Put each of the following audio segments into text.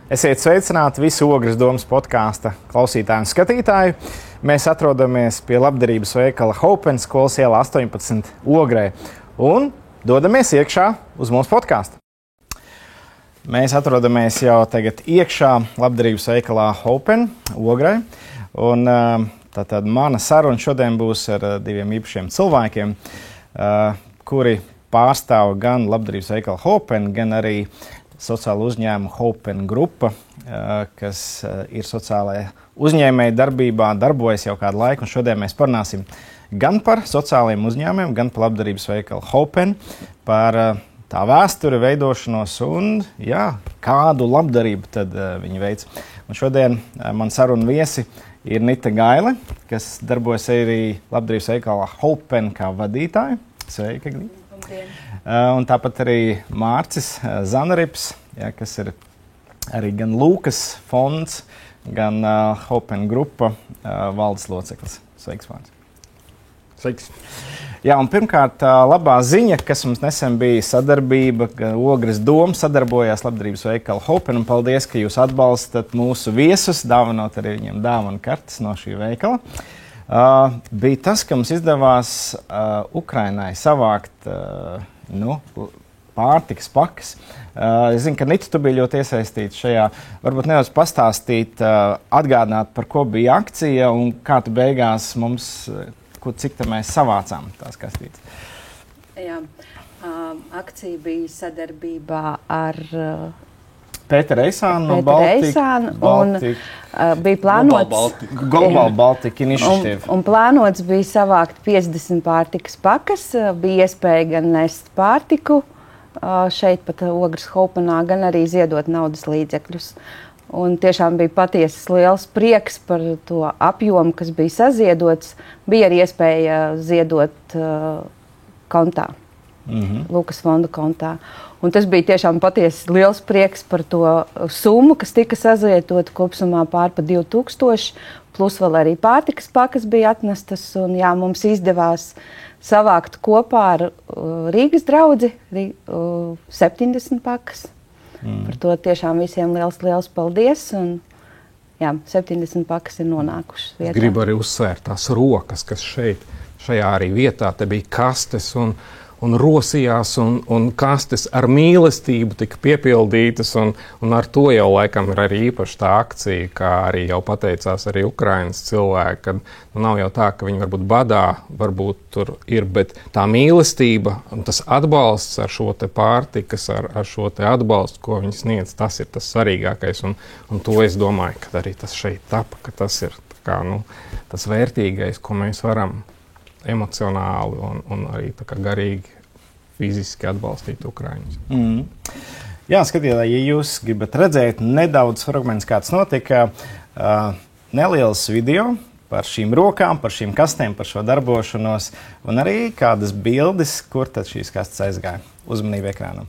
Esiet sveicināti visu Ogres domas podkāsta klausītāju un skatītāju. Mēs atrodamies pie labdarības veikala Hopen skolas ielā 18 Ogrē un dodamies iekšā uz mūsu podkāstu. Mēs atrodamies jau tagad iekšā labdarības veikalā Hopen Ogrē. Un tātad mana saruna šodien būs ar diviem īpašiem cilvēkiem, kuri pārstāv gan labdarības veikalu Hopen, gan arī sociāla uzņēmuma Hopen grupa, kas ir sociālajā uzņēmēja darbībā, darbojas jau kādu laiku. Un šodien mēs parunāsim gan par sociālajiem uzņēmumiem, gan par labdarības veikalu Hopen, par tā vēsturi, veidošanos un kādu labdarību tad viņi veic. Un šodien man saruna viesi ir Nita Gaile, kas darbojas arī labdarības veikalā Hopen kā vadītāja. Sveika, Nita! Un tāpat arī Mārcis Zanarips, kas ir arī gan Lūkas fonds, gan Hopen grupa valdes loceklis. Sveiks, Mārcis! Sveiks! Un pirmkārt, labā ziņa, kas mums nesen bija sadarbība, Ogres doma sadarbojās labdarības veikalu Hopen, un paldies, ka jūs atbalstat mūsu viesus, dāvinot arī viņiem dāvanu kartes no šī veikala. Bija tas, ka mums izdevās Ukrainai savākt pārtikas pakas. Es zinu, ka Nita, tu biji ļoti iesaistīta šajā. Varbūt nedaudz pastāstīt, atgādināt, par ko bija akcija un kā tu beigās mums, cik tā mēs savācām tās kastītes. Jā, akcija bija sadarbībā ar Pēteru Eisānu no bija plānots Global Baltic Initiative. Un plānots bija savākt 50 pārtikas pakas, bija iespēja gan nest pārtiku šeit pat Ogres Hopenā, gan arī ziedot naudas līdzekļus. Un tiešām bija patiesas liels prieks par to apjomu, kas bija saziedots. Bija arī iespēja ziedot kontā. Lūkas fonda kontā. Un tas bija tiešām patiesi liels prieks par to summu, kas tika saziedota kopsumā pār pa 2000, plus vēl arī pārtikas pakas bija atnestas. Un mums izdevās savākt kopā ar Rīgas draudzi 70 pakas. Par to tiešām visiem liels paldies. Un 70 pakas ir nonākušas vietā. Es gribu arī uzsvērt tās rokas, kas šajā arī vietā te bija kastes un rosījās, un kastes ar mīlestību tika piepildītas, un ar to jau laikam ir arī īpaši tā akcija, kā arī jau pateicās arī Ukrainas cilvēki, kad nav jau tā, ka viņi varbūt badā, varbūt tur ir, bet tā mīlestība un tas atbalsts ar šo te pārtikas, ar šo te atbalstu, ko viņi sniedz, tas ir tas svarīgākais, un to es domāju, ka arī tas šeit tapa, ka tas ir kā, tas vērtīgais, ko mēs varam emocionāli un arī tā kā garīgi, fiziski atbalstīt Ukraiņus. Skatītāji, ja jūs gribat redzēt nedaudz fragmentus, kā tas notika, neliels video par šīm rokām, par šīm kastēm, par šo darbošanos, un arī kādas bildes, kur tad šīs kastes aizgāja. Uzmanību ekrānam.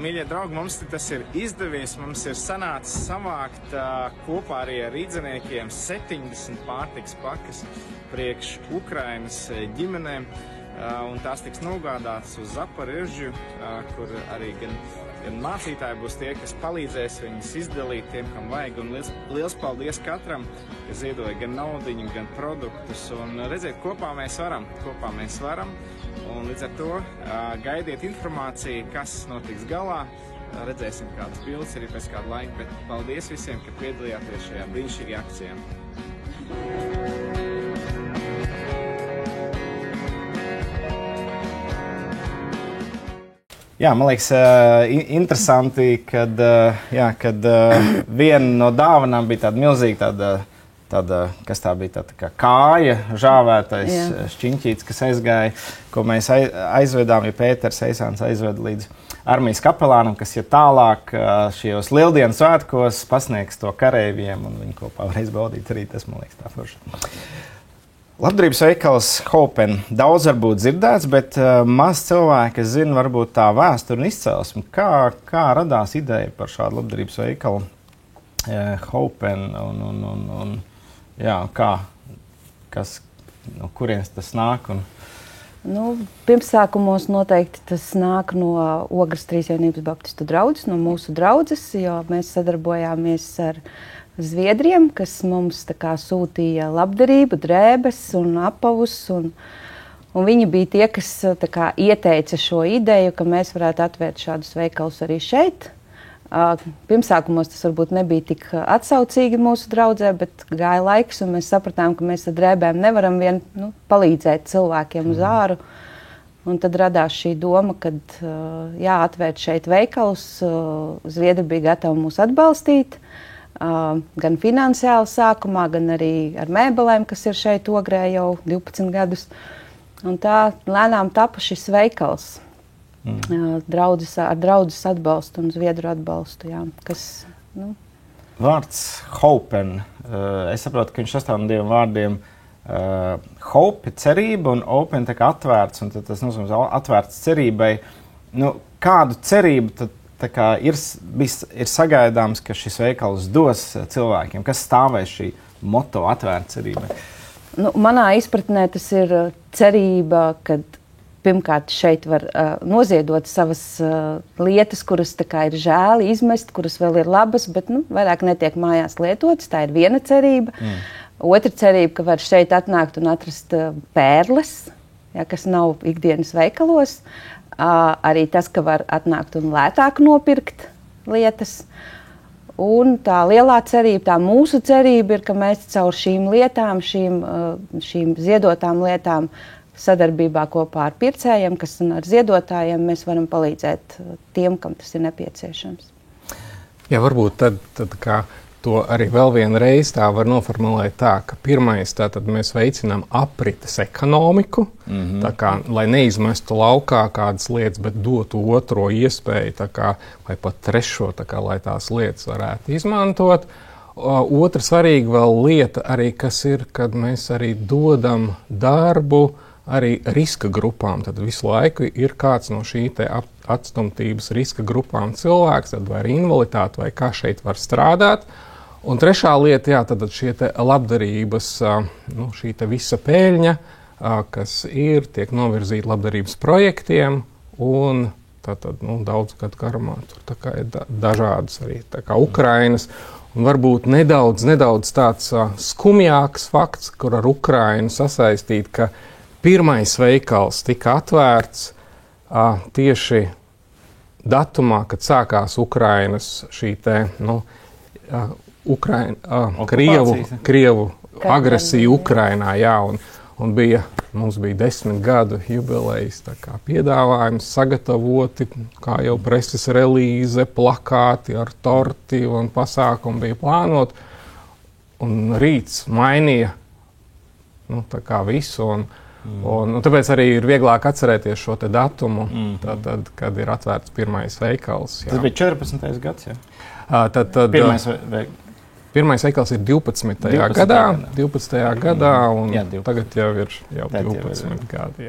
Mīļie draugi, mums tas ir izdevies. Mums ir sanācis savākt kopā arī ar rīdziniekiem 70 pārtikas pakas priekš Ukrainas ģimenēm. Un tās tiks nogādātas uz Zaporižju, kur arī gan mācītāji būs tie, kas palīdzēs viņus izdalīt tiem, kam vajag. Un liels paldies katram, kas ziedoja gan naudiņu, gan produktus. Un redziet, kopā mēs varam. Un līdz ar to gaidiet informāciju, kas notiks galā. Redzēsim, kādas bildes ir pēc kāda laika, bet paldies visiem, ka piedalījāties šajā brīnišķīgajā akcijā. Jā, man liekas, interesanti, kad viena no dāvanām bija tāda milzīga, kas tā bija, tā kā kāja, žāvētais šķiņķītis, kas aizgāja, ko mēs aizvedām, ja Pēters Eisāns aizveda līdz armijas kapelānam, kas tālāk šajos lieldienu svētkos pasniegs to kareiviem, un viņi kopā varēs baudīt arī tas, man liekas, tā forši. Labdarības veikals Hopen daudz varbūt dzirdēts, bet maz cilvēki zina varbūt tā vēsturi un izcelsmi. Kā radās ideja par šādu labdarības veikalu Hopen un no kurienes tas nāk? Pirmsākumos noteikti tas nāk no Ogres Trīsvienības baptistu draudzes, no mūsu draudzes, jo mēs sadarbojāmies ar Zviedriem, kas mums sūtīja labdarību, drēbes un apavus. Un viņi bija tie, kas ieteica šo ideju, ka mēs varētu atvērt šādus veikalus arī šeit. Pirmsākumos tas varbūt nebija tik atsaucīgi mūsu draudzē, bet gāja laiks, un mēs sapratām, ka mēs ar drēbēm nevaram palīdzēt cilvēkiem uz āru. Un tad radās šī doma, ka atvērt šeit veikalus. Zviedri bija gatavi mūs atbalstīt. Gan finansiāli sākumā, gan arī ar mēbelēm, kas ir šeit Ogrē jau 12 gadus. Un tā lēnām tapa šis veikals ar draudzes atbalstu un Zviedru atbalstu. Jā, Vārds Hopen. Es saprotu, ka viņš sastāv no diviem vārdiem. Hope, cerība, un open, atvērts, un tas nozīmē atvērts cerībai. Kādu cerību tad ir sagaidāms, ka šis veikals dos cilvēkiem? Kas stāvēs šī moto atvērt cerībai? Manā izpratnē tas ir cerība, ka pirmkārt šeit var noziedot savas lietas, kuras ir žēli izmest, kuras vēl ir labas, bet vairāk netiek mājās lietotas. Tā ir viena cerība. Otra cerība, ka var šeit atnākt un atrast pērles, kas nav ikdienas veikalos. Arī tas, ka var atnākt un lētāk nopirkt lietas. Un tā lielā cerība, tā mūsu cerība ir, ka mēs caur šīm lietām, šīm ziedotām lietām, sadarbībā kopā ar pircējiem, kas un ar ziedotājiem, mēs varam palīdzēt tiem, kam tas ir nepieciešams. Jā, varbūt tad kā to arī vēl vienreiz tā var noformulēt tā, ka pirmais tātad mēs veicinām aprites ekonomiku, tā kā, lai neizmestu laukā kādas lietas, bet dotu otro iespēju, tā kā, vai pat trešo, tā kā, lai tās lietas varētu izmantot. Otra svarīga vēl lieta arī, kas ir, kad mēs arī dodam darbu arī riska grupām. Tad visu laiku ir kāds no šī te atstumtības riska grupām cilvēks, tad vai ar invaliditāti, vai kā šeit var strādāt. Un trešā lieta, tad šie te labdarības, šī te visa peļņa, kas tiek novirzīta labdarības projektiem, un tātad, daudz gadu garumā tur tā kā ir dažādas arī, tā kā Ukrainas, un varbūt nedaudz tāds skumjāks fakts, kur ar Ukrainu sasaistīt, ka pirmais veikals tika atvērts tieši datumā, kad sākās Ukrainas šī te, Krievu agresija Ukrainā, jā, un mums bija 10 gadu jubilejas piedāvājums sagatavoti, kā jau preses relīze, plakāti ar torti un pasākumu bija plānot, un rīts mainīja visu, un tāpēc arī ir vieglāk atcerēties šo te datumu, tad, kad ir atvērts pirmais veikals. Jā. Tas bija 14. gads, jā? Pirmais veikals ir 12. gadā, un tagad jau ir 12 gadi.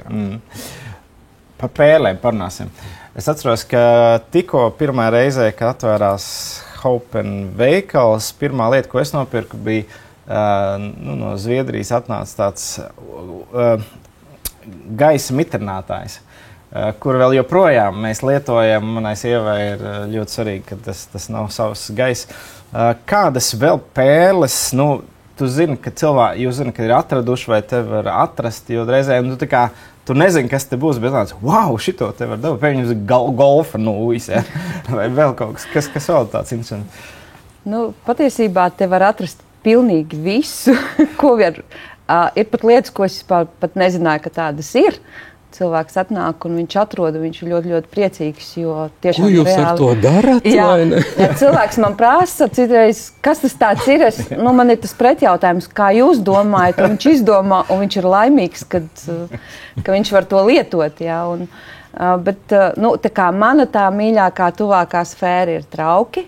Par pērlēm parunāsim. Es atceros, ka tikko pirmā reizē, kad atvērās Hopen veikals, pirmā lieta, ko es nopirku, bija no Zviedrijas atnāca tāds gaisa mitrinātājs, kur vēl joprojām mēs lietojam. Manai sievai ir ļoti svarīgi, ka tas nav savs gaiss. Kādas vēl pērles, tu zini, ka jūs zini, ka ir atraduši vai te var atrast, jo reizēm tu nezini, kas te būs, bet tāds, wow, šito te var dabūt, pēkšņi jums golfa nūjas, vai vēl kaut kas vēl tāds interesants. Patiesībā te var atrast pilnīgi visu, ko var. Ir pat lietas, ko es pat nezināju, ka tādas ir. cilvēks atnāk un viņš atrod, viņš ir ļoti, ļoti priecīgs, jo tiešām Ko jūs reāli, ar to darat? jā, cilvēks man prasa citreiz, kas tas tāds ir, man ir tas pretjautājums, kā jūs domājat, un viņš izdomā, un viņš ir laimīgs, ka viņš var to lietot, jā, un, bet, tā kā mana tā mīļākā, tuvākā sfēra ir trauki,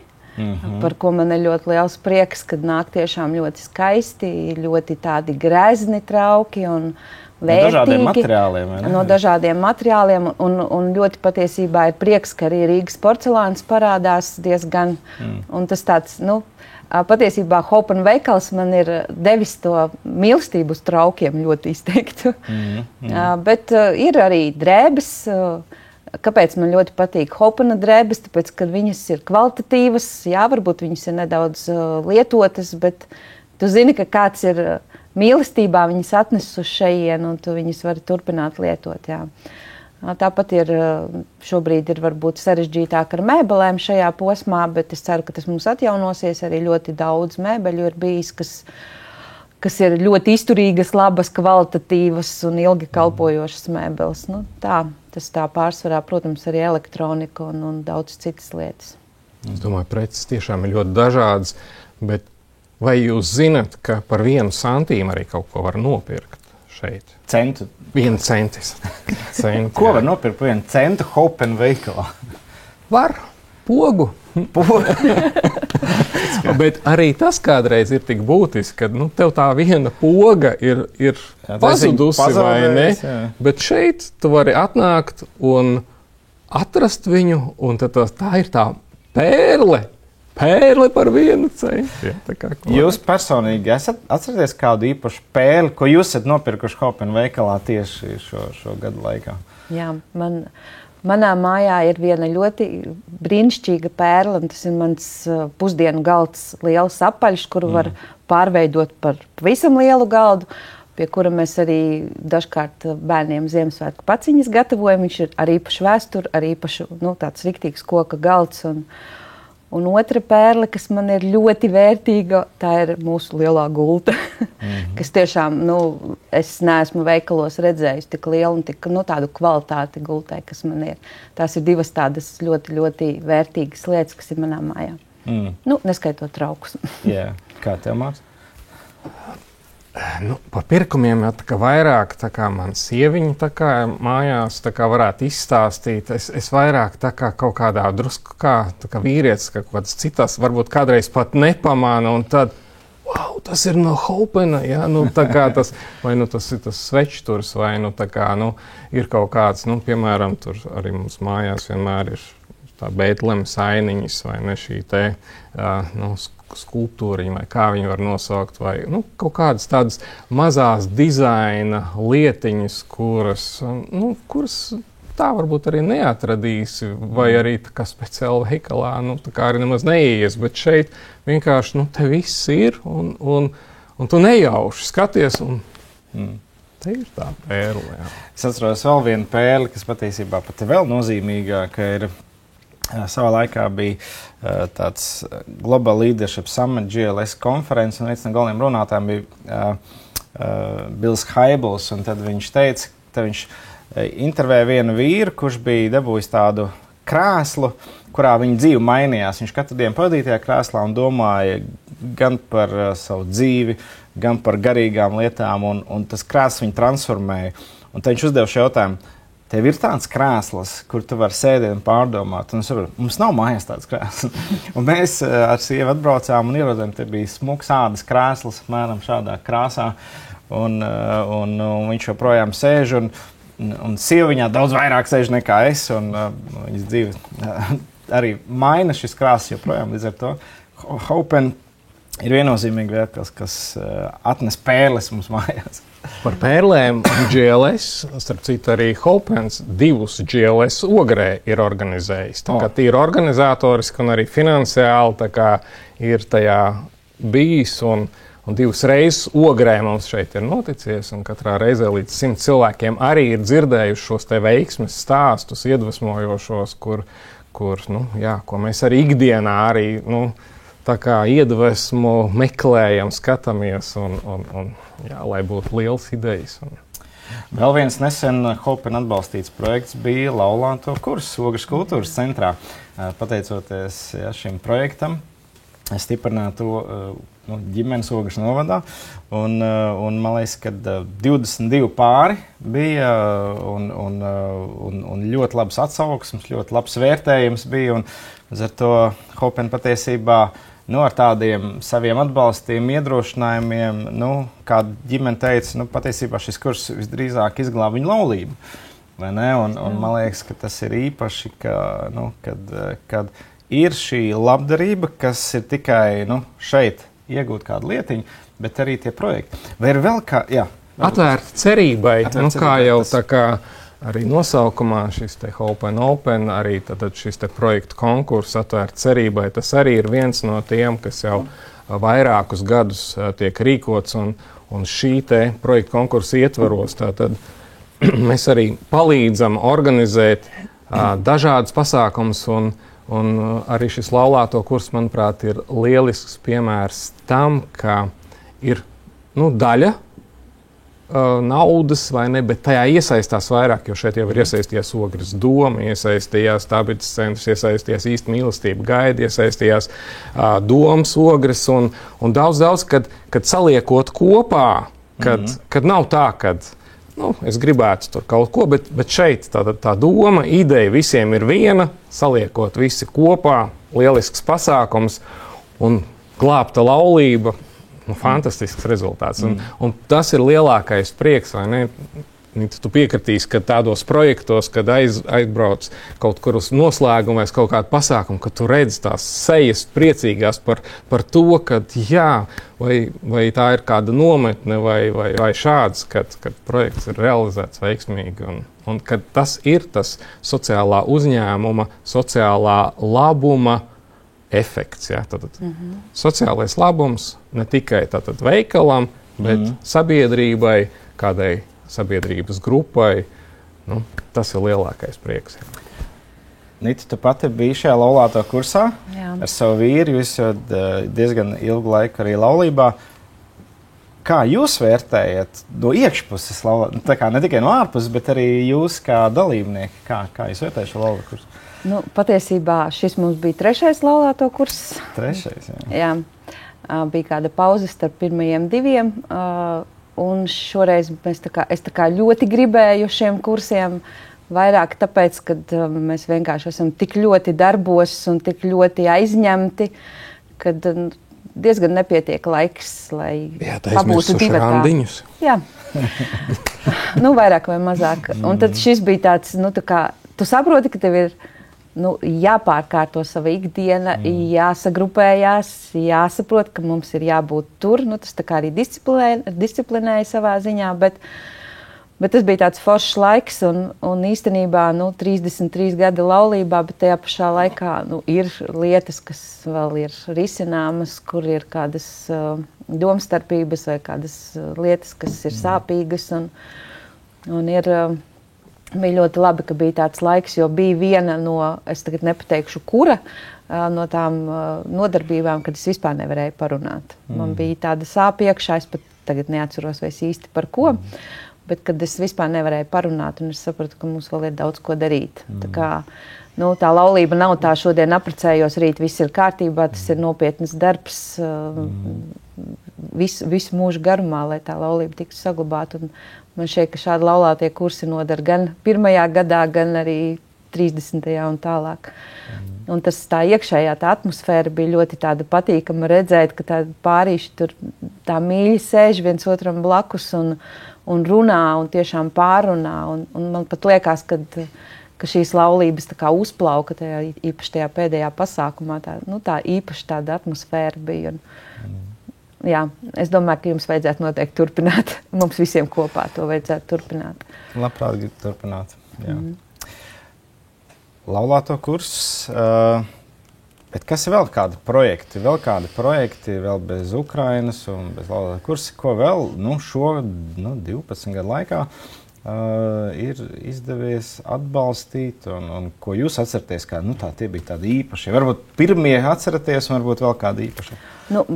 par ko man ir ļoti liels prieks, kad nāk tiešām ļoti skaisti, ļoti tādi grezni trauki un vērtīgi. No dažādiem materiāliem, un ļoti patiesībā ir prieks, ka arī Rīgas porcelāns parādās diezgan, un tas tāds, patiesībā Hopen veikals man ir devis to mīlestību uz traukiem ļoti izteiktu. Bet ir arī drēbes. Kāpēc man ļoti patīk Hopena drēbes? Tāpēc, ka viņas ir kvalitatīvas, jā, varbūt viņas ir nedaudz lietotas, bet tu zini, ka kāds ir mīlestībā viņas atnes uz šejienu, un tu viņas vari turpināt lietot, jā. Tāpat ir, šobrīd ir varbūt sarežģītāk ar mēbelēm šajā posmā, bet es ceru, ka tas mums atjaunosies. Arī ļoti daudz mēbeļu ir bijis, kas ir ļoti izturīgas, labas, kvalitatīvas un ilgi kalpojošas mēbeles. Tas tā pārsvarā, protams, arī elektronika un daudz citas lietas. Es domāju, preces tiešām ir ļoti dažādas, bet vai jūs zināt, ka par 1 centīmu arī kaut ko var nopirkt šeit? Centu? 1 centis. Ko var nopirkt par 1 centu Hopen veikalā? Var. Pogu. Bet arī tas kādreiz ir tik būtiski, ka tev tā viena poga ir pazudusi, vai ne? Jā. Bet šeit tu vari atnākt un atrast viņu, un tad tā ir tā pērle par 1 centu. Jūs personīgi atceraties kādu īpašu pērli, ko jūs esat nopirkuši Hopen veikalā tieši šo gadu laikā? Jā, manā mājā ir viena ļoti brīnišķīga pērle, un tas ir mans pusdienu galds liels apaļš, kuru var pārveidot par pavisam lielu galdu, pie kura mēs arī dažkārt bērniem Ziemassvētku paciņas gatavojam. Viņš ir ar īpašu vēsturi, ar īpašu, tāds riktīgs koka galds. Un otra pērle, kas man ir ļoti vērtīga, tā ir mūsu lielā gulta, kas tiešām, es neesmu veikalos redzējusi tik lielu un tik, tādu kvalitāti gultai, kas man ir. Tās ir 2 tādas ļoti, ļoti vērtīgas lietas, kas ir manā mājā. Neskaitot traukus. Jā, kā tev, Mārs? Par pirkumiem jau vairāk man sieviņa mājās varētu izstāstīt. Es vairāk kaut kādā drusku kā vīrietis, kaut kādas citas, varbūt kādreiz pat nepamāna, un tad, wow, tas ir no Hopena, jā, tas, vai tas ir tas svečturs, vai ir kaut kāds, piemēram, tur arī mums mājās vienmēr ir tā Bētlemes ainiņas, vai ne šī te, skulptūriņa, vai kā viņi var nosaukt, vai kaut kādas tādas mazās dizaina lietiņas, kuras tā varbūt arī neatradīsi, vai arī tā kā speciāli veikalā, tā kā arī nemaz neies, bet šeit vienkārši, te viss ir, un tu nejauši skaties, un te ir tā pērle, jā. Es atceros vēl vienu pērli, kas patiesībā pat ir vēl nozīmīgāka, ir savā laikā bija tāds Global Leadership Summit GLS konferences, un viens no galvenajiem runātājiem bija Bills Haibls, un tad viņš teica, ka viņš intervēja vienu vīru, kurš bija dabūjis tādu krēslu, kurā viņa dzīve mainījās. Viņš katru dienu pavadīja tajā krēslā un domāja gan par savu dzīvi, gan par garīgām lietām, un tas krēsls viņu transformēja. Un tad viņš uzdeva šo jautājumu: tev ir tāds krēsls, kur tu vari sēdēt un pārdomāt. Un mums nav mājās tāds krēsls. Un mēs ar sievu atbraucām un ieraudzījām, te bija smuks ādas krēsls, apmēram šādā krāsā. Un viņš joprojām sēž, un sieva viņā daudz vairāk sēž nekā es. Un viņas dzīve arī maina šis krāsls joprojām. Līdz ar to Hopen ir viennozīmīgi veikals, kas atnes pērles mums mājās. Par pērlēm GLS, starp citu arī Hopens 2 GLS Ogrē ir organizējis. Tā kā tīri organizatoriski un arī finansiāli tā kā ir tajā bijis, un 2 reizes Ogrē mums šeit ir noticies, un katrā reizē līdz 100 cilvēkiem arī ir dzirdējuši šos te veiksmes stāstus, iedvesmojošos, ko mēs arī ikdienā arī, tā kā iedvesmu meklējam, skatāmies, un lai būtu lielas idejas. Vēl viens nesen Hopen atbalstīts projekts bija laulāto kursu Ogres kultūras centrā. Pateicoties šim projektam, stiprināt to ģimenes Ogres novadā. Un man liekas, ka 22 pāri bija un ļoti labs atsauksmes, ļoti labs vērtējums bija. Un ar to Hopen patiesībā ar tādiem saviem atbalstiem, iedrošinājumiem, kā ģimene teica, patiesībā šis kurs visdrīzāk izglāba viņu laulību. Vai ne? Un man liekas, ka tas ir īpaši, kad ir šī labdarība, kas ir tikai šeit iegūt kādu lietiņu, bet arī tie projekti. Vai ir vēl kā, atvērta cerībai, kā jau tā kā arī nosaukumā šis te Hopen Open, arī tad šis te projektu konkurss atvērta cerībai, tas arī ir viens no tiem, kas jau vairākus gadus tiek rīkots, un šī te projektu konkursa ietvaros, tātad mēs arī palīdzam organizēt dažādus pasākumus, un arī šis laulāto kurs, manuprāt, ir lielisks piemērs tam, ka ir daļa naudas vai ne, bet tajā iesaistās vairāk, jo šeit jau ir iesaistījies Ogres doma, iesaistījās Tābitas centrs, iesaistījās Īsta mīlestība gaida, iesaistījās domas Ogres un daudz, kad saliekot kopā, kad nav tā, kad es gribētu tur kaut ko, bet šeit tā doma, ideja visiem ir viena, saliekot visi kopā, lielisks pasākums un glābta laulība, fantastisks rezultāts. Un tas ir lielākais prieks, vai ne? Tu piekritīsi, ka tādos projektos, kad aizbrauc kaut kur uz noslēgumu vai kaut kādu pasākumu, ka tu redzi tās sejas priecīgās par to, ka vai tā ir kāda nometne vai šāds, kad projekts ir realizēts veiksmīgi un kad tas ir tas sociālā uzņēmuma, sociālā labuma efekts. Ja? Sociālais labums ne tikai veikalam, bet sabiedrībai, kādai sabiedrības grupai, tas ir lielākais prieks. Nita, tu pati biji šajā laulāto kursā ar savu vīru, jūs jau diezgan ilgu laiku arī laulībā. Kā jūs vērtējat no iekšpuses, tā kā ne tikai no ārpuses, bet arī jūs kā dalībnieki, kā jūs vērtējat šo laulāto kursu? Patiesībā šis mums bija 3. laulāto kurs. 3. Jā. Bija kāda pauze starp pirmajiem 2. Un šoreiz es tā kā ļoti gribēju šiem kursiem, vairāk tāpēc, kad mēs vienkārši esam tik ļoti darbos un tik ļoti aizņemti, kad diezgan nepietiek laiks, lai pabūtu divatā. Jā, vairāk vai mazāk. Un tad šis bija tāds, tā kā, tu saproti, ka tev ir jāpārkārto sava ikdiena, jāsagrupējās, jāsaprot, ka mums ir jābūt tur. Tas tā kā arī disciplinēja savā ziņā, bet tas bija tāds foršs laiks un īstenībā 33 gadi laulībā, bet tajā pašā laikā ir lietas, kas vēl ir risināmas, kur ir kādas domstarpības vai kādas lietas, kas ir sāpīgas un ir... Bija ļoti labi, ka bija tāds laiks, jo bija viena no, es tagad nepateikšu, kura no tām nodarbībām, kad es vispār nevarēju parunāt. Man bija tāda sāpe iekšā, es pat tagad neatceros vairs īsti par ko, bet kad es vispār nevarēju parunāt, un es sapratu, ka mums vēl ir daudz ko darīt. Tā kā, tā laulība nav tā šodien apprecējos, rīt viss ir kārtībā, tas ir nopietnas darbs visu mūžu garumā, lai tā laulība tiktu saglabāta. Un man šķiet, ka šādi laulātie kursi nodara gan 1. gadā, gan arī 30. un tālāk. Un tas tā iekšējā tā atmosfēra bija ļoti tāda patīkama redzēt, ka tā pārīši tur tā mīļi sēž viens otram blakus un runā un tiešām pārunā. Un man pat liekas, ka šīs laulības tā kā uzplauka tajā, īpaši tajā pēdējā pasākumā. Tā īpaši tāda atmosfēra bija. Jā, es domāju, ka jums vajadzētu noteikti turpināt. Mums visiem kopā to vajadzētu turpināt. Labprāt, gribu turpināt. Jā. Laulāto kurss. Bet kas ir vēl kādi projekti? Vēl bez Ukrainas un bez laulāto kursa? Ko vēl šo 12 gadu laikā ir izdevies atbalstīt, un ko jūs atceraties, kā tie bija tādi īpaši? Varbūt pirmie atceraties, un varbūt vēl kādi īpaši?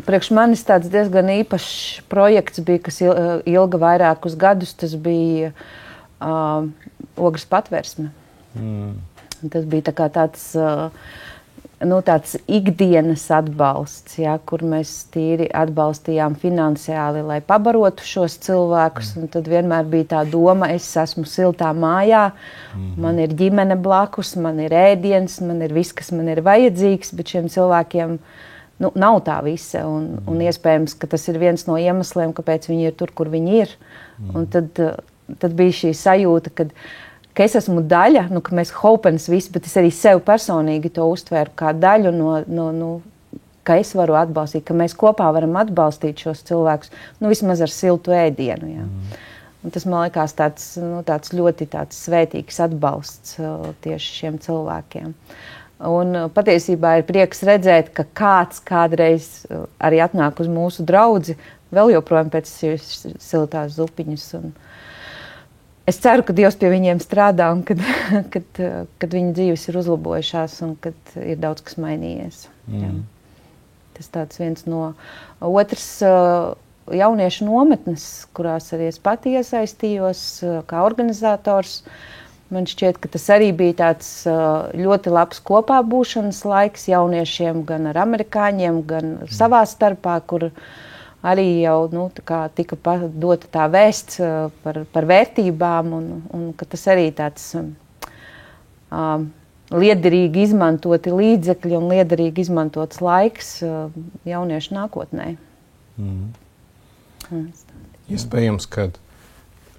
Priekš manis tāds diezgan īpašs projekts bija, kas ilga vairākus gadus. Tas bija Ogres patversme. Tas bija tāds ikdienas atbalsts, kur mēs tīri atbalstījām finansiāli, lai pabarotu šos cilvēkus. Un tad vienmēr bija tā doma, es esmu siltā mājā, man ir ģimene blakus, man ir ēdiens, man ir viss, kas man ir vajadzīgs, bet šiem cilvēkiem nav tā visa. Un iespējams, ka tas ir viens no iemesliem, kāpēc viņi ir tur, kur viņi ir. Un tad bija šī sajūta, ka es esmu daļa, ka mēs Hopens visi, bet es arī sev personīgi to uztvēru kā daļu ka es varu atbalstīt, ka mēs kopā varam atbalstīt šos cilvēkus, vismaz ar siltu ēdienu. Ja. Un tas man liekas tāds ļoti svētīgs atbalsts tieši šiem cilvēkiem. Un patiesībā ir prieks redzēt, ka kāds kādreiz arī atnāk uz mūsu draudzi, vēl joprojām pēc šīs siltās zupiņas. Es ceru, ka Dievs pie viņiem strādā un kad viņu dzīves ir uzlabojušās un kad ir daudz kas mainījies. Jā. Tas tāds viens no otrs jauniešu nometnes, kurās arī es pati iesaistījos kā organizators. Man šķiet, ka tas arī bija tāds ļoti labs kopā būšanas laiks jauniešiem, gan ar amerikāņiem, gan savā starpā, kur arī jau tika dota tā vēsts par vērtībām, un ka tas arī tāds liederīgi izmantoti līdzekļi un liederīgi izmantots laiks jauniešu nākotnē. Iespējams, ka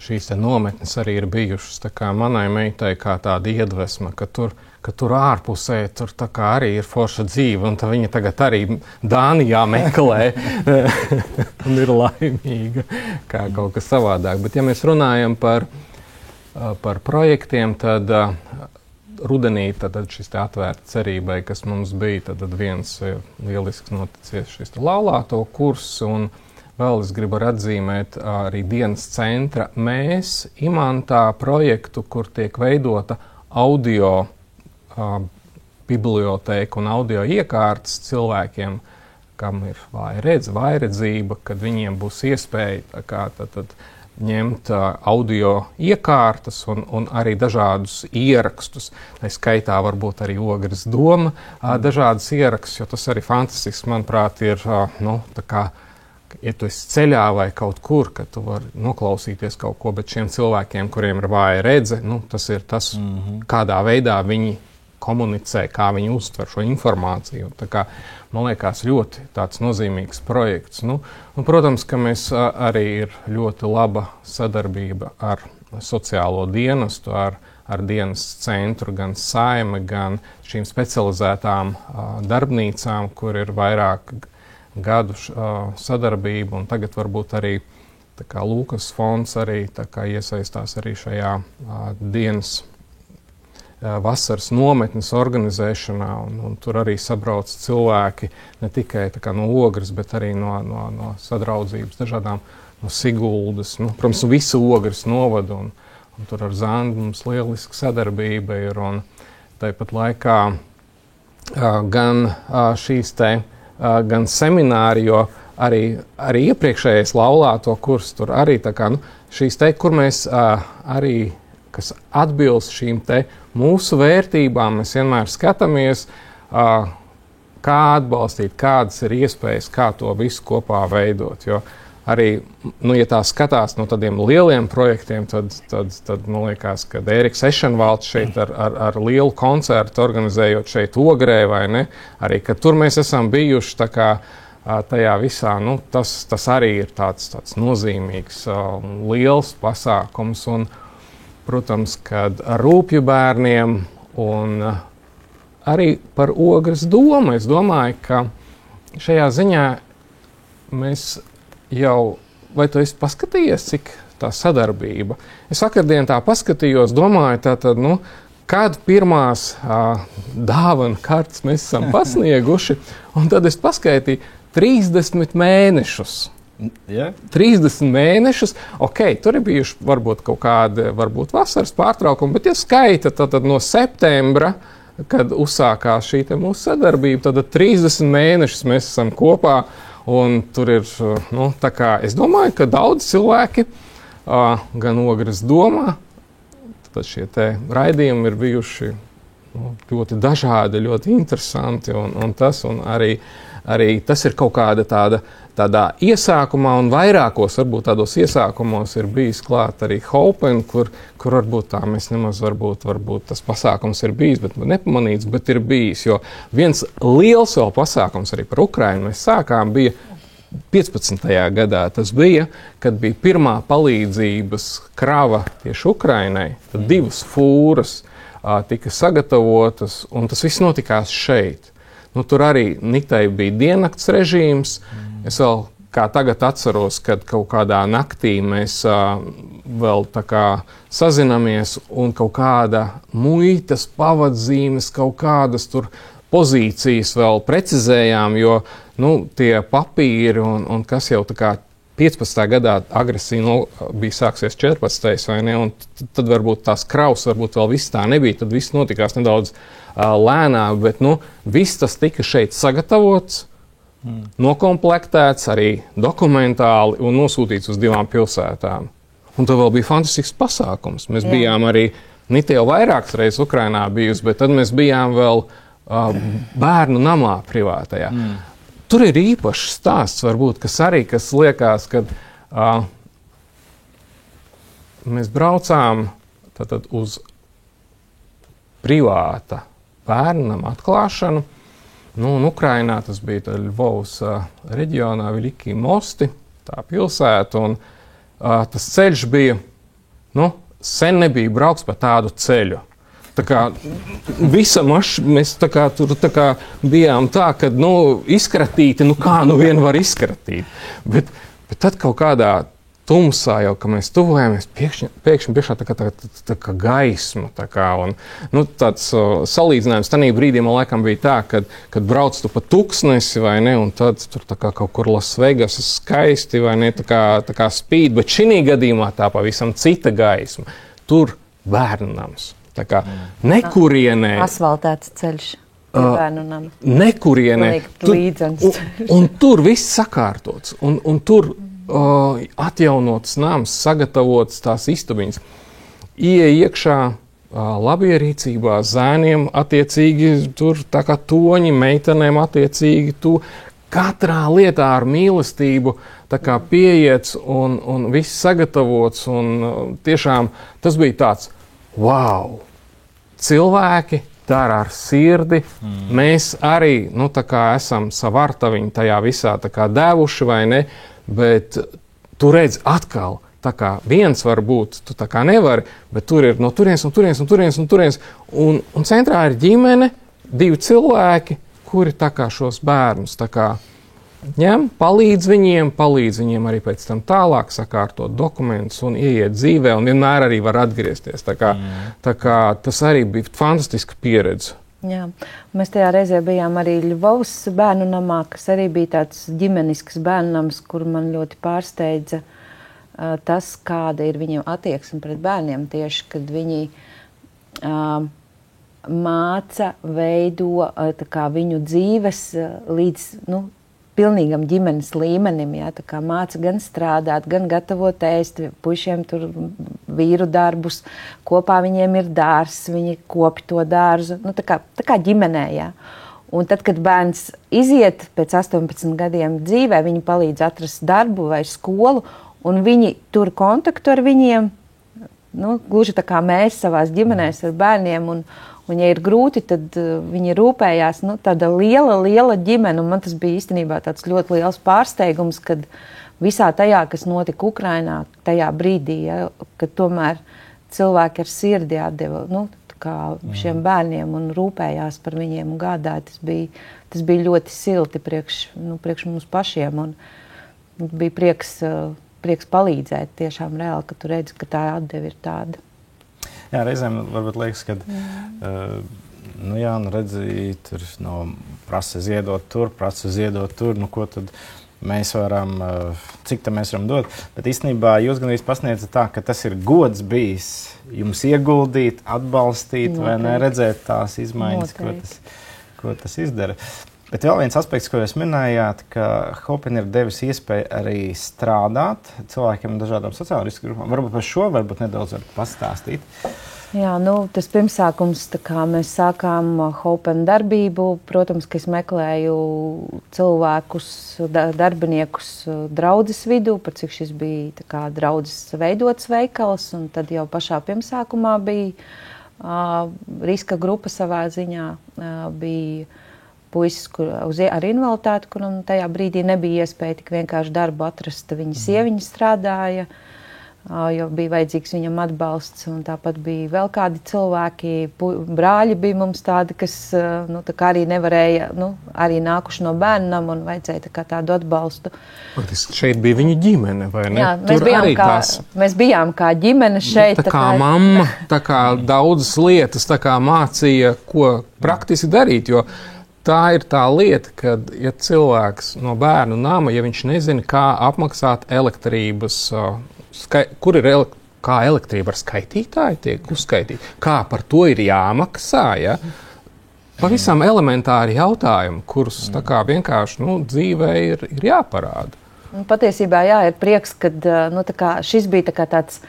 šīs nometnes arī ir bijušas tā kā manai meitai kā tāda iedvesma, ka tur ārpusē tur tā kā arī ir forša dzīve, un viņa tagad arī Dānijā meklē un ir laimīga, kā kaut kas savādāk. Bet ja mēs runājam par projektiem, tad rudenī tad šis atvērta cerībai, kas mums bija, tad viens lielisks noticies šis laulāto kurs, un vēl es gribu atzīmēt arī dienas centra Mēs Imantā projektu, kur tiek veidota audio bibliotēka un audio iekārtas cilvēkiem, kam ir vājredzība, kad viņiem būs iespēja tad ņemt audio iekārtas un arī dažādus ierakstus. Tā skaitā varbūt arī Ogres doma dažādas ierakstus, jo tas arī fantastisks, manuprāt, ir tā kā, ja tu esi ceļā vai kaut kur, ka tu vari noklausīties kaut ko, bet šiem cilvēkiem, kuriem ir vāja redze, tas ir tas, kādā veidā viņi komunicē, kā viņi uztver šo informāciju. Tā kā, man liekas, ļoti tāds nozīmīgs projekts. Protams, ka mēs arī ir ļoti laba sadarbība ar sociālo dienestu, ar dienas centru, gan Saime, gan šīm specializētām darbnīcām, kur ir vairāk gadu sadarbība, un tagad varbūt arī tā kā Lūkas fonds arī tā kā iesaistās arī šajā dienas vasaras nometnes organizēšanā, un tur arī sabrauc cilvēki ne tikai tā kā no Ogres, bet arī no sadraudzības dažādām, no Siguldas, protams, visu Ogres novadu, un tur ar Zandu mums lieliska sadarbība ir, un tāpat laikā gan šīs gan semināri, jo arī iepriekšējais laulāto kurs tur arī tā kā, šīs kur mēs arī, kas atbilst šīm mūsu vērtībām, mēs vienmēr skatāmies, kā atbalstīt, kādas ir iespējas, kā to visu kopā veidot. Jo arī, ja tā skatās no tādiem lieliem projektiem, tad man liekas, ka Ēriks Ešenvalds šeit ar lielu koncertu organizējot šeit Ogrē, vai ne, arī, ka tur mēs esam bijuši tā kā tajā visā, tas arī ir tāds nozīmīgs, liels pasākums, un protams, kad ar rūpju bērniem un arī par Ogres domu. Es domāju, ka šajā ziņā mēs jau, vai tu esi paskatījies, cik tā sadarbība? Es vakardien tā paskatījos, domāju, kad pirmās dāvana kartes mēs esam pasnieguši, un tad es paskaitīju 30 mēnešus. 30 mēnešus. Tur ir bijuši varbūt kaut kādi vasaras pārtraukumi, bet ja skaita tad no septembra, kad uzsākās šī mūsu sadarbība, tad 30 mēnešus mēs esam kopā. Un tur ir, tā kā es domāju, ka daudz cilvēki gan Ogres domā, tad šie raidījumi ir bijuši ļoti dažādi, ļoti interesanti, un arī tas ir kaut kāda tādā iesākumā, un vairākos varbūt tādos iesākumos ir bijis klāt arī Hopen, kur varbūt tā mēs nemaz varbūt tas pasākums ir bijis, bet nepamanīts, bet ir bijis, jo viens liels vēl pasākums arī par Ukrainu mēs sākām bija 15. gadā. Tas bija, kad bija pirmā palīdzības krava tieši Ukrainai, tad 2 fūras tika sagatavotas, un tas viss notikās šeit. Tur arī Nitai bija diennakts režīms. Es vēl kā tagad atceros, kad kaut kādā naktī mēs vēl tā kā sazinamies un kaut kāda muitas pavadzīmes, kaut kādas tur pozīcijas vēl precizējām, jo tie papīri un kas jau tā kā 15. gadā agresija bija sāksies 14. vai ne, un tad varbūt tās kravas varbūt vēl viss tā nebija, tad viss notikās nedaudz lēnāk, bet viss tas tika šeit sagatavots, nokomplektēts arī dokumentāli un nosūtīts uz 2 pilsētām. Un tad vēl bija fantastisks pasākums. Mēs bijām arī, Nita jau vairākas reizes Ukrainā bijusi, bet tad mēs bijām vēl bērnu namā privātajā. Tur ir īpašs stāsts, varbūt, kas liekas, kad mēs braucām tātad uz privāta bērnam atklāšanu. Un Ukrainā tas bija Ļvovas reģionā, Veliki Mosti, tā pilsēta, un tas ceļš bija, sen nebija brauks pa tādu ceļu. Tā kā mēs tur bijām tā, ka izkratīti, kā vien var izkratīt. Bet tad kaut kādā tumsā jau, ka mēs tuvojamies, pēkšņi biešā tā kā gaisma. Tāds salīdzinājums tanī brīdī man laikam bija tā, kad brauc tu pa tuksnesi, vai ne, un tad tur tā kā kaut kur Las Vegas skaisti, vai ne, tā kā spīd, bet šī gadījumā tā pavisam cita gaisma. Tur bērnams. Tā kā nekurienē. Asfaltēts ceļš. Nekurienē. Un tur viss sakārtots. Un tur atjaunots nams, sagatavots tās istabiņas. Ieej iekšā labierīcībā, zēniem attiecīgi tur tā kā toņi, meitenēm attiecīgi tu. Katrā lietā ar mīlestību tā kā pieiets un viss sagatavots. Un tiešām tas bija tāds, wow! Cilvēki dara ar sirdi. Mēs arī, tā kā esam savu artaviņu tajā visā tā kā devuši, vai ne? Bet tu redz atkal, tā kā viens var būt, tu tā kā nevari, bet tur ir no turienes un turienes. Un centrā ir ģimene, 2 cilvēki, kuri tā kā šos bērnus tā kā ņem, palīdz viņiem arī pēc tam tālāk sakārtot dokumentus un ieiet dzīvē, un vienmēr arī var atgriezties. Tā kā tas arī bija fantastiska pieredze. Jā. Mēs tajā reizē bijām arī Ļvovas bērnu namā, kas arī bija tāds ģimenisks bērnu nams, kur man ļoti pārsteidza tas, kāda ir viņiem attieksme pret bērniem tieši, kad viņi māca, veido tā kā viņu dzīves līdz, pilnīgam ģimenes līmenim, tā kā māca gan strādāt, gan gatavot ēst, puišiem tur vīru darbus, kopā viņiem ir dārzs, viņi kopi to dārzu, tā kā ģimenē, Un tad, kad bērns iziet pēc 18 gadiem dzīvē, viņi palīdz atrast darbu vai skolu, un viņi tur kontaktu ar viņiem, gluži tā kā mēs savās ģimenēs ar bērniem, un ja ir grūti, tad viņi rūpējās, tāda liela ģimene, un man tas bija īstenībā tāds ļoti liels pārsteigums, kad visā tajā, kas notika Ukrainā, tajā brīdī, kad tomēr cilvēki ar sirdi atdeva, kā šiem bērniem un rūpējās par viņiem un gādāja, tas bija ļoti silti priekš mums pašiem, un bija prieks palīdzēt tiešām reāli, ka tu redzi, ka tā atdeva ir tāda. Jā, reizēm varbūt liekas, ka, redzi, tur prasa ziedot tur, ko tad mēs varam, cik tam mēs varam dot. Bet īstenībā jūs gan arī pasniedzat tā, ka tas ir gods bijis jums ieguldīt, atbalstīt vai neredzēt tās izmaiņas, ko tas izdara. Bet vēl viens aspekts, ko jūs minējāt, ka Hopen ir devis iespēju arī strādāt cilvēkiem dažādām sociālām riska grupām. Varbūt par šo nedaudz pastāstīt. Jā, tas pirmsākums, tā kā mēs sākām Hopen darbību, protams, ka es meklēju cilvēkus, darbiniekus draudzes vidū, par cik šis bija tā kā draudzes veidots veikals, un tad jau pašā pirmsākumā bija riska grupa savā ziņā, bija puisis ar invaliditāti, kuram tajā brīdī nebija iespēja tik vienkārši darbu atrast. Viņa sieviņa strādāja, jo bija vajadzīgs viņam atbalsts, un tāpat bija vēl kādi cilvēki, brāļi bija mums tādi, kas tā kā arī nevarēja, arī nākuši no bērnam un vajadzēja tā kā tādu atbalstu. Šeit bija viņa ģimene, vai ne? Jā, mēs bijām kā ģimene šeit. Tā kā mamma, tā kā daudzas lietas tā kā mācīja, ko praktiski darīt, jo tā ir tā lieta, ka, ja cilvēks no bērnu nama, ja viņš nezina, kā apmaksāt elektrības, kā elektrība ar skaitītāju tiek uzskaitīta, kā par to ir jāmaksā, ja? Pavisam elementāri jautājumi, kurus tā kā vienkārši dzīvē ir jāparāda. Patiesībā, ir prieks, ka šis bija tā kā tāds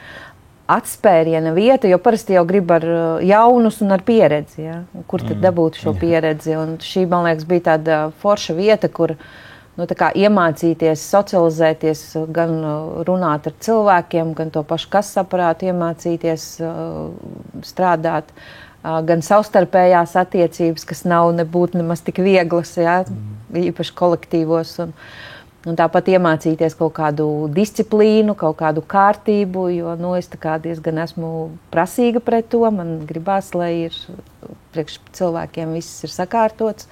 atspēriena vieta, jo parasti jau grib ar jaunus un ar pieredzi, ja? Kur tad dabūt šo pieredzi. Un šī, man liekas, bija tāda forša vieta, kur tā kā iemācīties, socializēties, gan runāt ar cilvēkiem, gan to pašu kasaparātu iemācīties strādāt, gan savstarpējās attiecības, kas nav nebūt nemaz tik vieglas, ja? Īpaši kolektīvos. Un tāpat iemācīties kaut kādu disciplīnu, kaut kādu kārtību, jo es tā kā diezgan esmu prasīga pret to. Man gribās, lai ir priekš cilvēkiem viss ir sakārtots.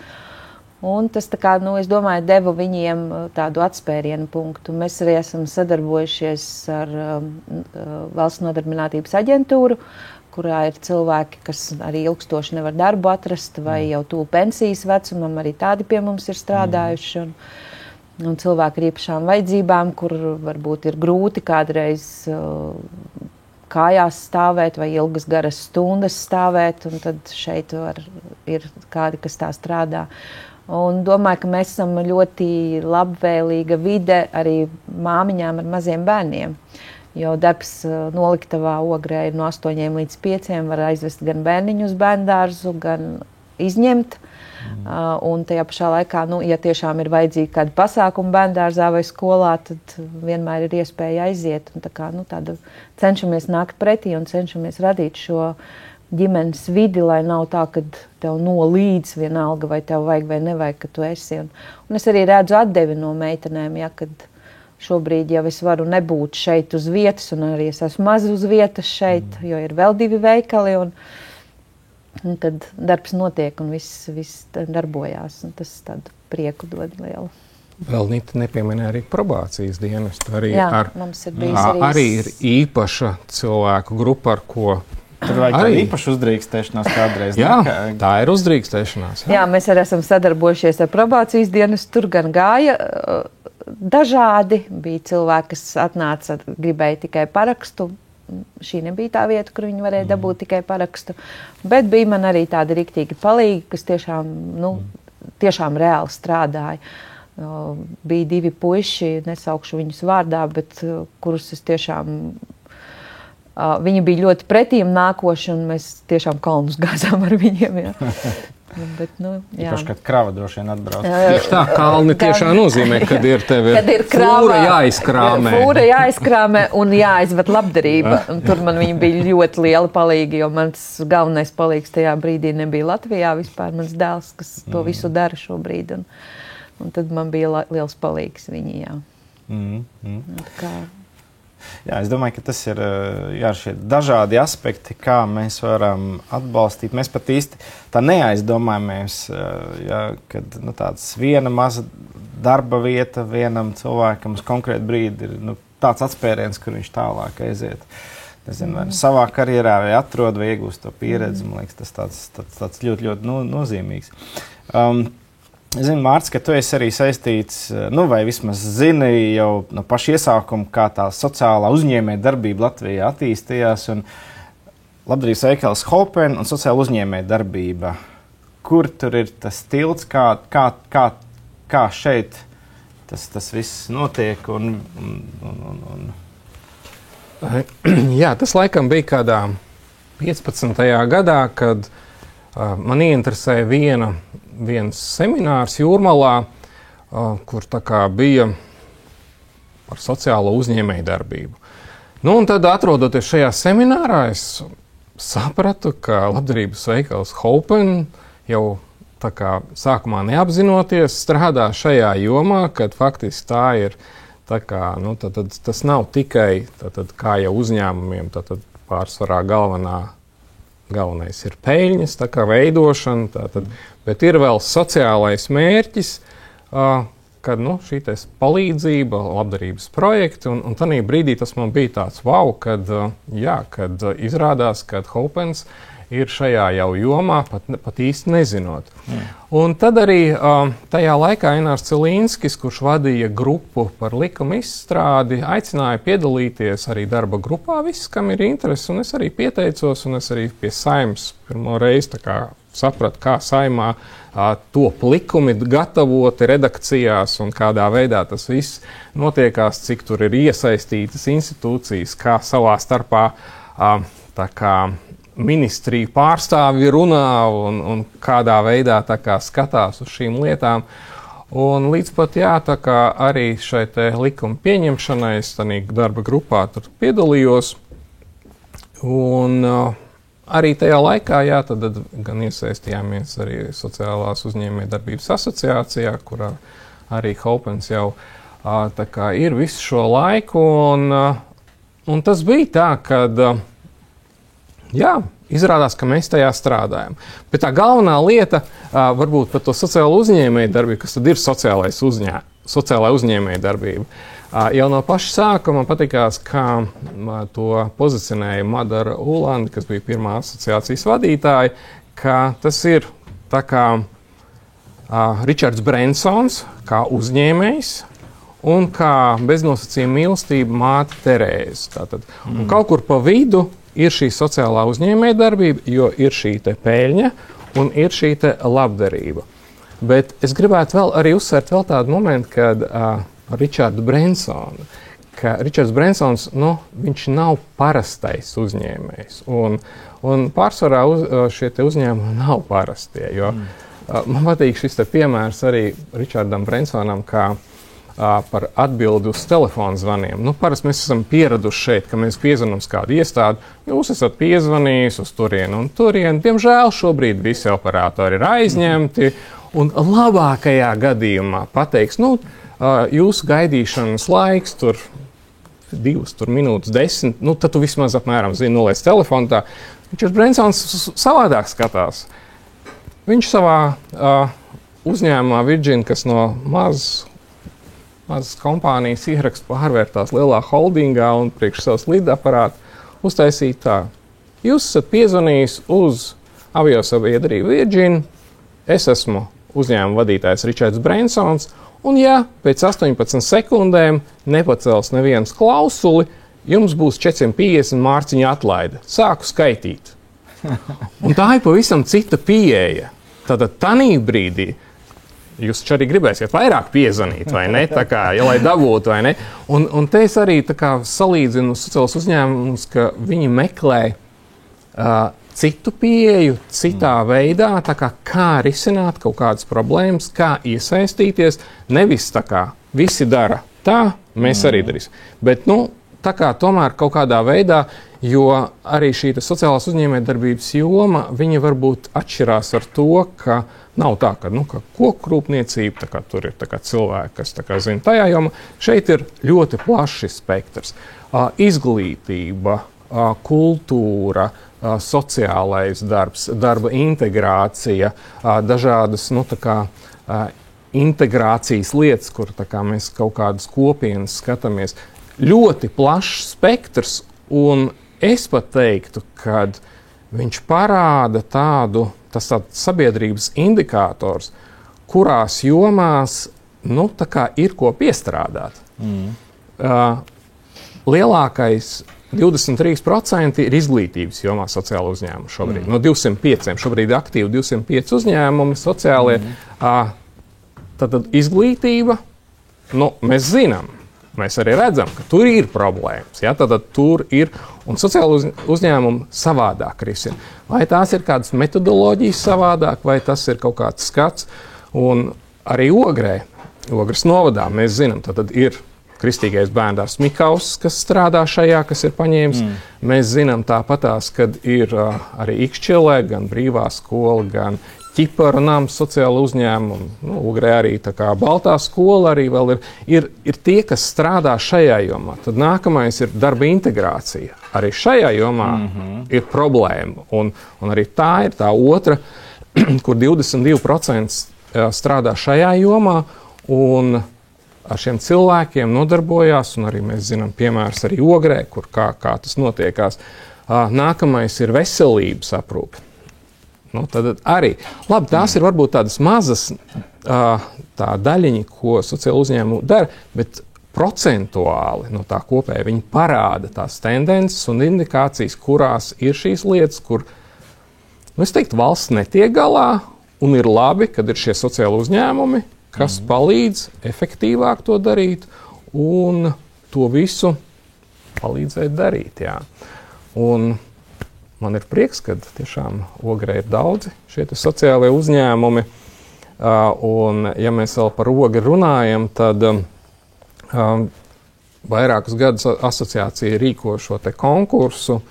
Un tas tā kā, es domāju, deva viņiem tādu atspērienu punktu. Mēs arī esam sadarbojušies ar Valsts nodarbinātības aģentūru, kurā ir cilvēki, kas arī ilgstoši nevar darbu atrast, vai jau tuvu pensijas vecumam, arī tādi pie mums ir strādājuši. Un cilvēki ar īpašām vajadzībām, kur varbūt ir grūti kādreiz kājās stāvēt vai ilgas garas stundas stāvēt, un tad šeit ir kādi, kas tā strādā. Un domāju, ka mēs esam ļoti labvēlīga vide arī māmiņām ar maziem bērniem, jo darbs noliktavā Ogrē ir no 8 līdz 5, var aizvest gan bērniņu uz bērndārzu, gan izņemt. Un tajā pašā laikā, ja tiešām ir vajadzīgi kādi pasākumi bērndārzā vai skolā, tad vienmēr ir iespēja aiziet. Un tāda cenšamies nākt pretī un cenšamies radīt šo ģimenes vidi, lai nav tā, ka tev nolīdz vienalga, vai tev vajag vai nevajag, ka tu esi. Un es arī redzu atdevi no meitenēm, kad šobrīd jau es varu nebūt šeit uz vietas, un arī es esmu maz uz vietas šeit, jo ir vēl 2 veikali. Un tad darbs notiek un viss darbojās, un tas tādu prieku dod lielu. Vēl Nita nepieminēja arī probācijas dienestu. Mums ir bijis arī ir īpaša cilvēku grupa, ar ko Tur vajag tādu īpašu uzdrīkstēšanās kādreiz. Jā, tā ir uzdrīkstēšanās. Jā, mēs arī esam sadarbojušies ar probācijas dienestu. Tur gan gāja dažādi. Bija cilvēki, kas atnāca, gribēja tikai parakstu. Šī nebija tā vieta, kur viņi varēja dabūt tikai parakstu. Bet bija man arī tādi riktīgi palīgi, kas tiešām reāli strādāja. Bija 2 puiši, nesaukšu viņus vārdā, bet kurus es tiešām... Viņi bija ļoti pretīm nākoši, un mēs tiešām kalnus gāzām ar viņiem. Jā. Bet, Īpaši, kad krava droši vien atbrauc. Tieši tā, kalni tiešām nozīmē, kad ir tevi fūra jāizkrāmē. Fūra jāizkrāmē un jāizved labdarība. Un tur man viņi bija ļoti lieli palīgi, jo mans galvenais palīgs tajā brīdī nebija Latvijā vispār. Mans dēls, kas to visu dara šobrīd. Un tad man bija liels palīgs viņi, jā. Jā, es domāju, ka tas ir šie dažādi aspekti, kā mēs varam atbalstīt. Mēs pat īsti tā neaizdomājamies, kad tāds viena maza darba vieta vienam cilvēkam uz konkrētu brīdi ir tāds atspēriens, kur viņš tālāk aiziet. Nezinu, vai savā karjerā vai atrod vai iegūst to pieredzi. Man liekas, tas tāds ļoti, ļoti nozīmīgs. Es zinu, Mārts, ka tu esi arī saistīts, vai vismaz zini jau no paša iesākuma, kā tā sociālā uzņēmē darbība Latvijā attīstījās, un labdarības veikals Hopen un sociāla uzņēmē darbība. Kur tur ir tas tilts, kā šeit tas viss notiek? Jā, tas laikam bija kādā 15. gadā, kad man ieinteresēja viens seminārs Jūrmalā, kur tā kā bija par sociālo uzņēmēju darbību. Nu, un tad, atrodoties šajā seminārā, es sapratu, ka labdarības veikals Hopen jau tā kā sākumā neapzinoties strādā šajā jomā, kad faktiski tā ir tā kā, tas nav tikai kā jau uzņēmumiem, pārsvarā galvenais ir peļņas, tā kā veidošana, bet ir vēl sociālais mērķis, kad šī palīdzība, labdarības projekti, un tādā brīdī tas man bija tāds wow, kad izrādās, ka Hopens ir šajā jau jomā, pat īsti nezinot. Un tad arī tajā laikā Inārs Cilīnskis, kurš vadīja grupu par likuma izstrādi, aicināja piedalīties arī darba grupā, viss, kam ir interesi, un es arī pieteicos, un es arī pie Saeimas pirmo reizi sapratu, kā Saeimā top likumi gatavoti redakcijās, un kādā veidā tas viss notiekās, cik tur ir iesaistītas institūcijas, kā savā starpā ministriju pārstāvji runā un kādā veidā skatās uz šīm lietām. Un līdz pat arī šai likuma pieņemšanai es tādā darba grupā tur piedalījos. Un arī tajā laikā tad gan iesaistījāmies arī Sociālās uzņēmējdarbības asociācijā, kurā arī Hopens jau ir visu šo laiku. Un tas bija tā, kad izrādās, ka mēs tajā strādājam. Bet tā galvenā lieta, varbūt par to sociālo uzņēmējdarbību, kas tad ir sociālā uzņēmējdarbība. Jau no paša sākuma patikās, kā to pozicionēja Madara Ulandi, kas bija pirmā asociācijas vadītāja, ka tas ir tā kā Ričards Brensons, kā uzņēmējs, un kā beznosacījuma mīlestība māte Terēze. Un kaut kur pa vidu ir šī sociālā uzņēmējdarbība, jo ir šī peļņa un ir šī labdarība. Bet es gribētu vēl arī uzsvērt vēl tādu momentu, kad Ričards Brensons, viņš nav parastais uzņēmējs. Un pārsvarā šie uzņēmumi nav parastie, jo man patīk šis piemērs arī Ričardam Brensonam, kā par atbildi uz telefonu zvaniem. Parasti mēs esam pieraduši šeit, ka mēs piezvanām kādu iestādi. Jūs esat piezvanījis uz turieni un turieni. Diemžēl šobrīd visi operatori ir aizņemti. Un labākajā gadījumā pateiks, jūsu gaidīšanas laiks tur 2 minūtes, 10, tad tu vismaz apmēram zini, noliec telefonu tā. Ričards Brensons savādāk skatās. Viņš savā uzņēmumā Virgin, kas no mazas kompānijas ierakstu pārvērtās lielā holdingā un priekš savas lidaparātu uztaisīja tā. Jūs esat piezvanījis uz aviosabiedrību Virgin, es esmu uzņēmuma vadītājs Ričards Brensons, un pēc 18 sekundēm nepacels neviens klausuli, jums būs 450 mārciņu atlaide. Sāku skaitīt. Un tā ir pavisam cita pieeja. Tātad tanī brīdī jūs arī gribēsiet vairāk piezvanīt, vai ne? Lai dabūtu, vai ne? Un te es arī salīdzinu sociālos uzņēmumus, ka viņi meklē citu pieeju, citā veidā, kā risināt kaut kādas problēmas, kā iesaistīties. Nevis visi dara tā, mēs arī darīsim. Bet, tomēr kaut kādā veidā, jo arī šī sociālās uzņēmējdarbības joma, viņa varbūt atšķirās ar to, ka nav tā, ka koku rūpniecība, tur ir cilvēki, kas zina tajā jomā. Šeit ir ļoti plašs spektrs. Izglītība, kultūra, sociālais darbs, darba integrācija, dažādas integrācijas lietas, kur mēs kaut kādas kopienas skatāmies. Ļoti plašs spektrs, un es pat teiktu, ka viņš parāda tas tāds sabiedrības indikators, kurās jomās tā kā ir ko piestrādāt. Lielākais 23% ir izglītības jomā sociāla uzņēmuma šobrīd. No 205, šobrīd aktīvi 205 uzņēmumi sociālie. Tad izglītība, mēs zinām, mēs arī redzam, ka tur ir problēmas. Ja? Tad tur ir, un sociāla uzņēmuma savādāk risina. Vai tās ir kādas metodoloģijas savādāk, vai tas ir kaut kāds skats. Un arī Ogres novadā mēs zinām, tad ir Kristīgais bērndārs Mikauss, kas strādā šajā, kas ir paņēmis. Mēs zinām tāpatās, kad ir arī Ikšķilē, gan brīvā skola, gan Ķiparu nams sociāla uzņēmuma. Ogrē arī tā kā Baltā skola arī vēl ir tie, kas strādā šajā jomā. Tad nākamais ir darba integrācija. Arī šajā jomā ir problēma. Un arī tā ir tā otra, kur 22% strādā šajā jomā. Un ar šiem cilvēkiem nodarbojās, un arī mēs zinām piemērs arī Ogrē, kur kā tas notiekās. Nākamais ir veselības aprūpe. Tad arī, labi, tās ir varbūt tādas mazas tā daļiņa, ko sociāla uzņēmuma dara, bet procentuāli no tā kopēja viņi parāda tās tendences un indikācijas, kurās ir šīs lietas, kur, es teiktu, valsts netiek galā, un ir labi, kad ir šie sociāli uzņēmumi, kas palīdz efektīvāk to darīt un to visu palīdzēt darīt. Jā. Un man ir prieks, ka tiešām Ogrē ir daudzi šie sociālie uzņēmumi. Un, ja mēs vēl par Ogri runājam, tad vairākus gadus asociācija rīko šo te konkursu.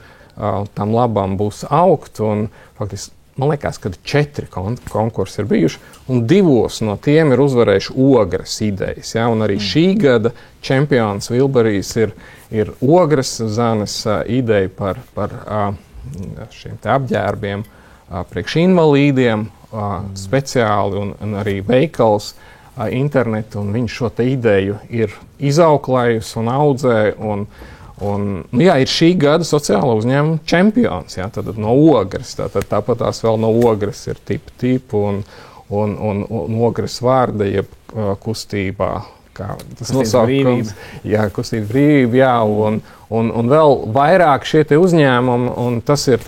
Tam labam būs augt. Un, faktiski, man liekas, ka 4 konkursi ir bijuši, un 2 no tiem ir uzvarējuši Ogres idejas. Ja? Un arī šī gada čempions Vilberīs ir Ogres Zanes ideja par šiem te apģērbiem priekš invalīdiem speciāli un arī veikals internetu, un viņš šo te ideju ir izauklējusi un audzē, ir šī gada sociāla uzņēmuma čempions, jā, tad no Ogres, tāpat tās vēl no Ogres ir tipu un Ogres vārda, jeb kustībā, kā tas nosaukums, kustība brīvība, jā, un vēl vairāk šie te uzņēmumi, un tas ir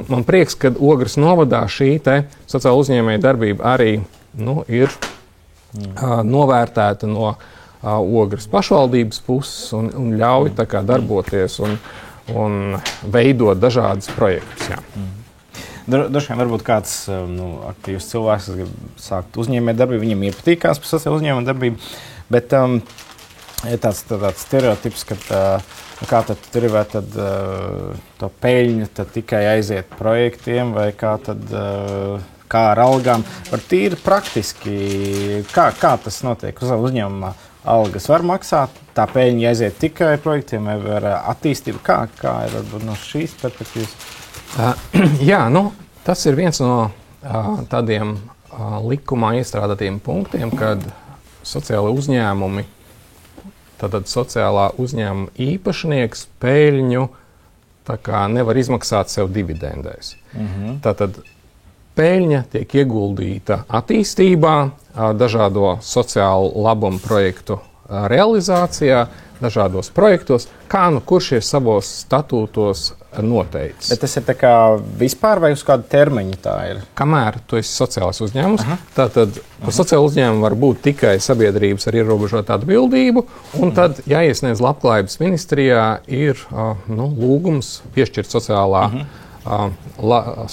man prieks, ka Ogres novadā šī te sociāla uzņēmēja darbība arī, ir novērtēta no Ogres pašvaldības puses un ļauj tā kā darboties un veidot dažādas projektus. Jā. Droši vien varbūt kāds aktīvs cilvēks, kas grib sākt uzņēmēt darbību, viņam iepatīkās par sociālu uzņēmēju darbību, bet ir tāds stereotips, ka kā tad tur ir, vai tad to peļņu tad tikai aiziet projektiem, vai kā ar algām. Var tīri praktiski, kā tas notiek uzņēmumā? Algas var maksāt, tā peļņa aiziet tikai projektiem, vai var attīstība? Kā ir varbūt no šīs perspektīvas? Jā, tas ir viens no tādiem likumā iestrādātiem punktiem, kad sociāli uzņēmumi, tātad sociālā uzņēmuma īpašnieks peļņu tā kā nevar izmaksāt sev dividendēs. Tātad peļņa tiek ieguldīta attīstībā, dažādo sociālu labumu projektu realizācijā, dažādos projektos, kurš ir savos statūtos noteicis. Bet tas ir tā kā vispār vai uz kādu termiņu tā ir? Kamēr tu esi sociāls uzņēmums, tātad sociāla uzņēmuma var būt tikai sabiedrības ar ierobežotu atbildību, un tad, ja iesniedz Labklājības ministrijā, ir lūgums piešķirt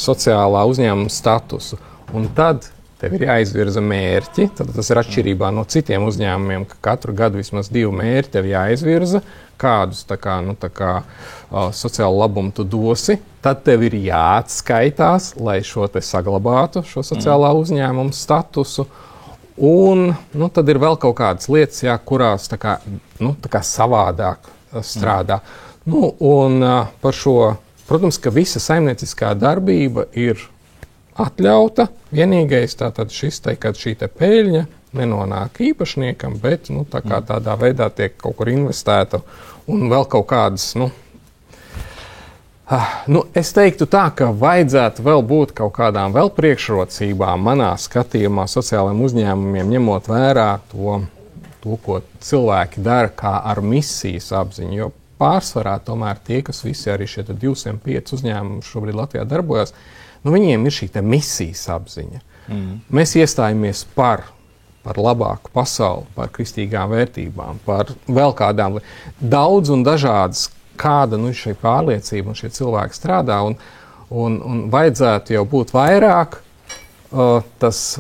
sociālā uzņēmuma statusu. Un tad tev ir jāizvirza mērķi, tad tas ir atšķirībā no citiem uzņēmumiem, ka katru gadu vismaz 2 mērķi tev jāizvirza, kādus sociālu labumu tu dosi, tad tev ir jāatskaitās, lai šo te saglabātu, šo sociālā uzņēmuma statusu. Un tad ir vēl kaut kādas lietas, kurās tā kā savādāk strādā. Un par šo, protams, ka visa saimnieciskā darbība ir atļauta. Vienīgais tātad kad šī te peļņa nenonāk īpašniekam, bet tādā veidā tiek kaut kur investēta un vēl kaut kādas Es teiktu tā, ka vajadzētu vēl būt kaut kādām vēl priekšrocībām manā skatījumā sociālajiem uzņēmumiem, ņemot vērā to, ko cilvēki dara kā ar misijas apziņu. Jo pārsvarā tomēr tie, kas visi arī šie 205 uzņēmumi šobrīd Latvijā darbojas, viņiem ir šī misijas apziņa. Mēs iestājamies par labāku pasauli, par kristīgām vērtībām, par vēl kādām daudz un dažādas, kāda šī pārliecība un šie cilvēki strādā, un vajadzētu jau būt vairāk tas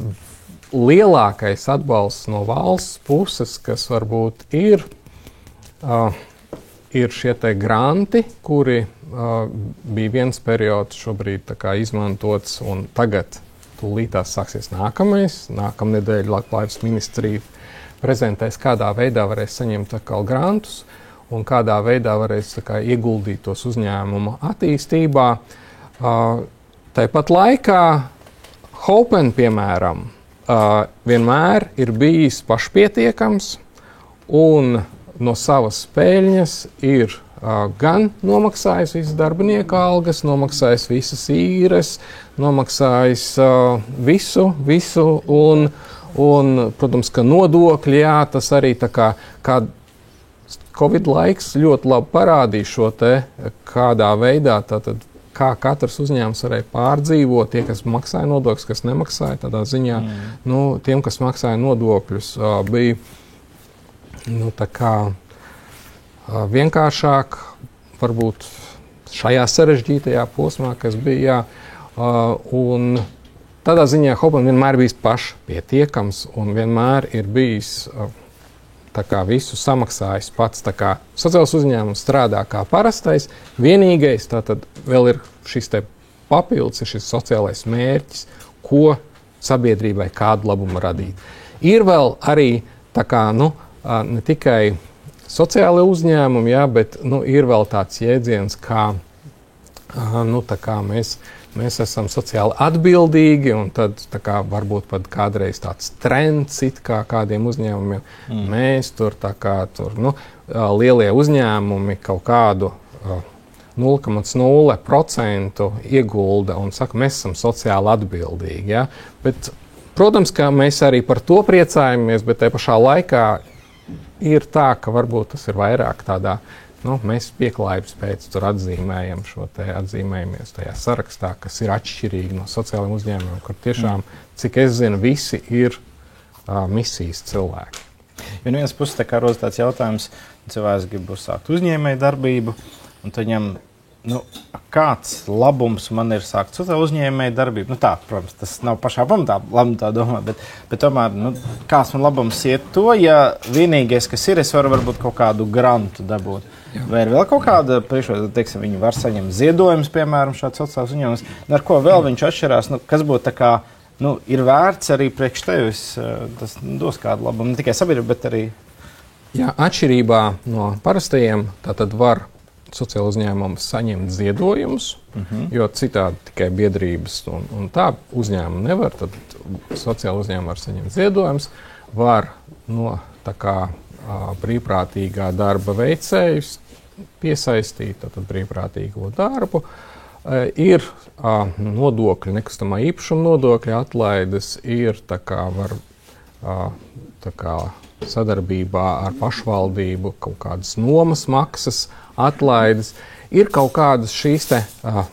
lielākais atbalsts no valsts puses, kas varbūt ir šie te granti, kuri bija viens periods šobrīd tā kā izmantots, un tagad tūlītās sāksies nākamnedēļ Labklājības ministrija prezentēs, kādā veidā varēs saņemt atkal grantus, un kādā veidā varēs ieguldīt tos uzņēmumu attīstībā. Tāpat laikā Hopen, piemēram, vienmēr ir bijis pašpietiekams un no savas peļņas ir gan nomaksājis visas darbinieku algas, nomaksājis visas īres, nomaksājis visu un, protams, ka nodokļi, jā, tas arī tā kā Covid laiks ļoti labi parādīja šo te, kādā veidā, tātad, kā katrs uzņēmums varēja pārdzīvot, tie, kas maksāja nodokļus, kas nemaksāja, tādā ziņā, tiem, kas maksāja nodokļus, bija, tā kā vienkāršāk, varbūt šajā sarežģītajā posmā, kas bija, un tādā ziņā Hopen vienmēr bijis pašpietiekams un vienmēr ir bijis tā kā visu samaksājis pats, tā kā sociāls uzņēmums strādā kā parastais, vienīgais, tātad vēl ir šis te papildus, ir šis sociālais mērķis, ko sabiedrībai kādu labumu radīt. Ir vēl arī tā kā, ne tikai sociāli uzņēmumi, jā, bet, ir vēl tāds jēdziens, kā, tā kā mēs esam sociāli atbildīgi, un tad tā kā varbūt pat kādreiz tāds trends it kā kādiem uzņēmumiem. Mēs tur lielie uzņēmumi kaut kādu 0,0% iegulda un saka, mēs esam sociāli atbildīgi. Ja? Bet, protams, ka mēs arī par to priecājamies, bet te pašā laikā ir tā, ka varbūt tas ir vairāk tādā mēs pieklājības pēc tur atzīmējamies tajā sarakstā, kas ir atšķirīgi no sociālajiem uzņēmumiem, kur tiešām, cik es zinu, visi ir misijas cilvēki. Jo no vienas puses tā kā rodas tāds jautājums, cilvēks grib uzsākt uzņēmēju darbību, un tad viņam, kāds labums man ir sākt sociālu uzņēmēju darbību? Tā, protams, tas nav pašā pamatā labi tā domā, bet tomēr, kāds man labums iet to, ja vienīgais, kas ir, es varu varbūt kaut kādu grantu dabūt. Vai ir vēl kaut kāda priekšrocība, teiksim, viņi var saņemt ziedojumus, piemēram, šāds sociāls uzņēmums, ar ko vēl viņš atšķirās, kas būtu tā kā, ir vērts arī priekš tevis, tas dos kādu labumu, ne tikai sabiedrību, bet arī... Jā, atšķirībā no parastajiem, tātad var sociāla uzņēmums saņemt ziedojumus, jo citādi tikai biedrības un tā uzņēmumi nevar, tad sociāla uzņēmuma var saņemt ziedojumus, var tā kā brīvprātīgā darba veicējus piesaistīt, tātad brīvprātīgo darbu. Ir nodokļi, nekustamā īpašuma nodokļa atlaides, ir tā kā var tā kā sadarbībā ar pašvaldību kaut kādas nomas maksas atlaides. Ir kaut kādas šīs te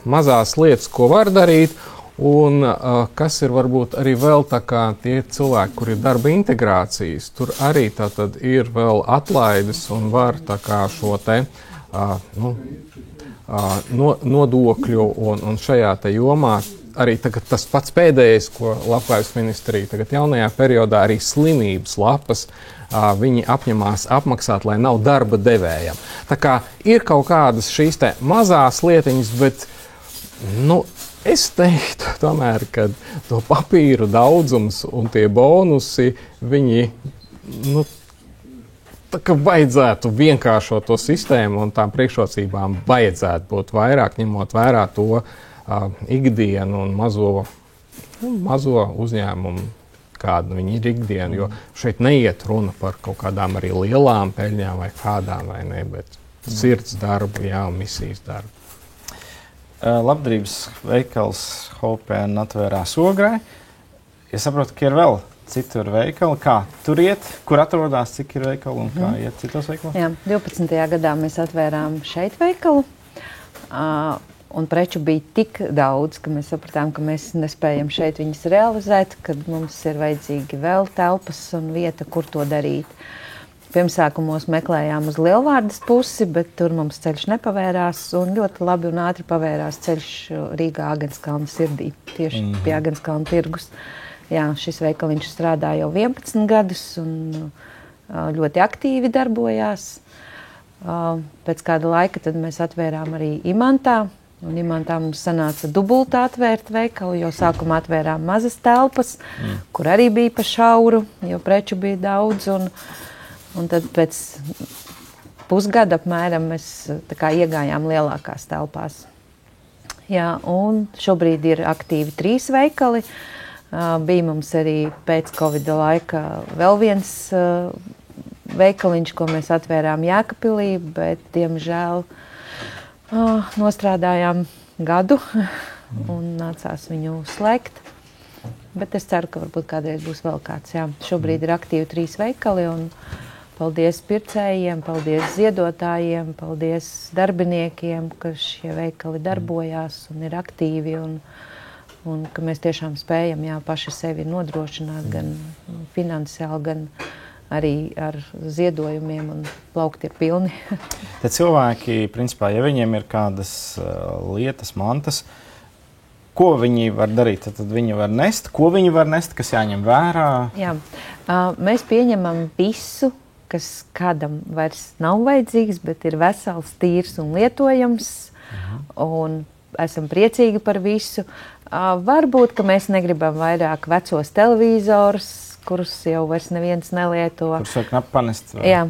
mazās lietas, ko var darīt, un kas ir varbūt arī vēl tā kā tie cilvēki, kur ir darba integrācijas, tur arī tātad ir vēl atlaides un var tā kā šo te nodokļu un šajā te jomā arī tagad tas pats pēdējais, ko Labklājības ministrija tagad jaunajā periodā arī slimības lapas viņi apņemās apmaksāt, lai nav darba devējam. Tā kā ir kaut kādas šīs te mazās lietiņas, bet, es teiktu tomēr, ka to papīru daudzums un tie bonusi, viņi, tā kā vajadzētu vienkāršot to sistēmu un tām priekšrocībām vajadzētu būt vairāk, ņemot vērā to ikdienu un mazo uzņēmumu, kāda viņi ir ikdiena, jo šeit neiet runa par kaut kādām arī lielām peļņām vai kādām, vai ne, bet sirds darbu, jā, un misijas darbu. Labdarības veikals Hopen atvērās Ogrē. Es saprotu, ka ir vēl citur veikali. Kā tur iet, kur atrodas, cik ir veikali un kā iet citos veikalos? Jā, 12. gadā mēs atvērām šeit veikalu. Un preču bija tik daudz, ka mēs sapratām, ka mēs nespējam šeit viņas realizēt, kad mums ir vajadzīgi vēl telpas un vieta, kur to darīt. Pirmsākumos meklējām uz Lielvārdas pusi, bet tur mums ceļš nepavērās un ļoti labi un ātri pavērās ceļš Rīgā Agenskalna sirdī, tieši pie Agenskalna tirgus. Jā, šis veikaliņš strādā jau 11 gadus un ļoti aktīvi darbojās. Pēc kāda laika tad mēs atvērām arī Imantā, un Imantā mums sanāca dubultā atvērt veikalu, jo sākumā atvērām mazas telpas, kur arī bija pa šauru, jo preču bija daudz, un tad pēc pusgada apmēram mēs tā kā iegājām lielākās telpās. Jā, un šobrīd ir aktīvi 3 veikali. Bija mums arī pēc Covida laika vēl viens veikaliņš, ko mēs atvērām Jēkabpilī, bet, diemžēl, nostrādājām gadu un nācās viņu slēgt. Bet es ceru, ka varbūt kādreiz būs vēl kāds. Jā. Šobrīd ir aktīvi 3 veikali un paldies pircējiem, paldies ziedotājiem, paldies darbiniekiem, ka šie veikali darbojās un ir aktīvi un ka mēs tiešām spējam paši sevi nodrošināt gan finansiāli, gan arī ar ziedojumiem un plaukti ir pilni. Te cilvēki, principā, ja viņiem ir kādas lietas, mantas, ko viņi var darīt? Tad viņi var nest. Ko viņi var nest, kas jāņem vērā? Jā, mēs pieņemam visu, kas kādam vairs nav vajadzīgs, bet ir vesels, tīrs un lietojams, un esam priecīgi par visu. Varbūt, ka mēs negribam vairāk vecos televizorus, kurus jau vairs neviens nelieto. Kurus vajag knapi panest? Vai? Jā,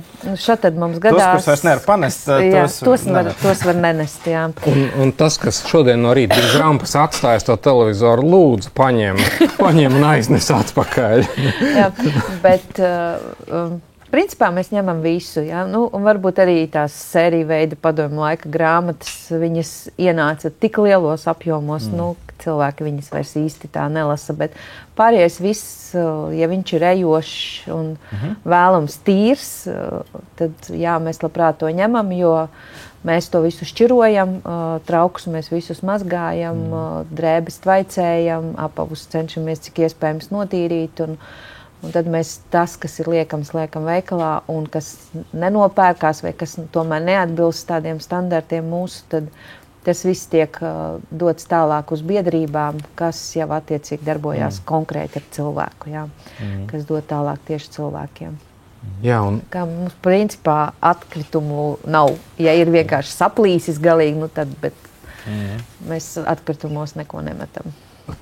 šatad mums gadās. Tos, kurus vairs nevar panest, tos var nenest, jā. Un tas, kas šodien no rīta bija rampas atstājis to televizoru, lūdzu, paņem un aiznes atpakaļ. Jā, bet principā mēs ņemam visu. Ja? Nu, un varbūt arī tās sēriju veida padomju laika grāmatas, viņas ienāca tik lielos apjomos, cilvēki viņas vairs īsti tā nelasa, bet pārējais viss, ja viņš ir ejošs un vēlams tīrs, tad jā, mēs labprāt to ņemam, jo mēs to visu šķirojam, traukus mēs visus mazgājam, drēbes tvaicējam, apavus cenšamies cik iespējams notīrīt un tad mēs tas, kas ir liekams, liekam veikalā un kas nenopērkās vai kas tomēr neatbilst tādiem standartiem mūsu, tad tas viss tiek dots tālāk uz biedrībām, kas jau attiecīgi darbojās konkrēti ar cilvēku, jā, kas dod tālāk tieši cilvēkiem. Jā, Kā mums principā atkritumu nav. Ja ir vienkārši saplīsis galīgi, tad, bet mēs atkritumos neko nemetam.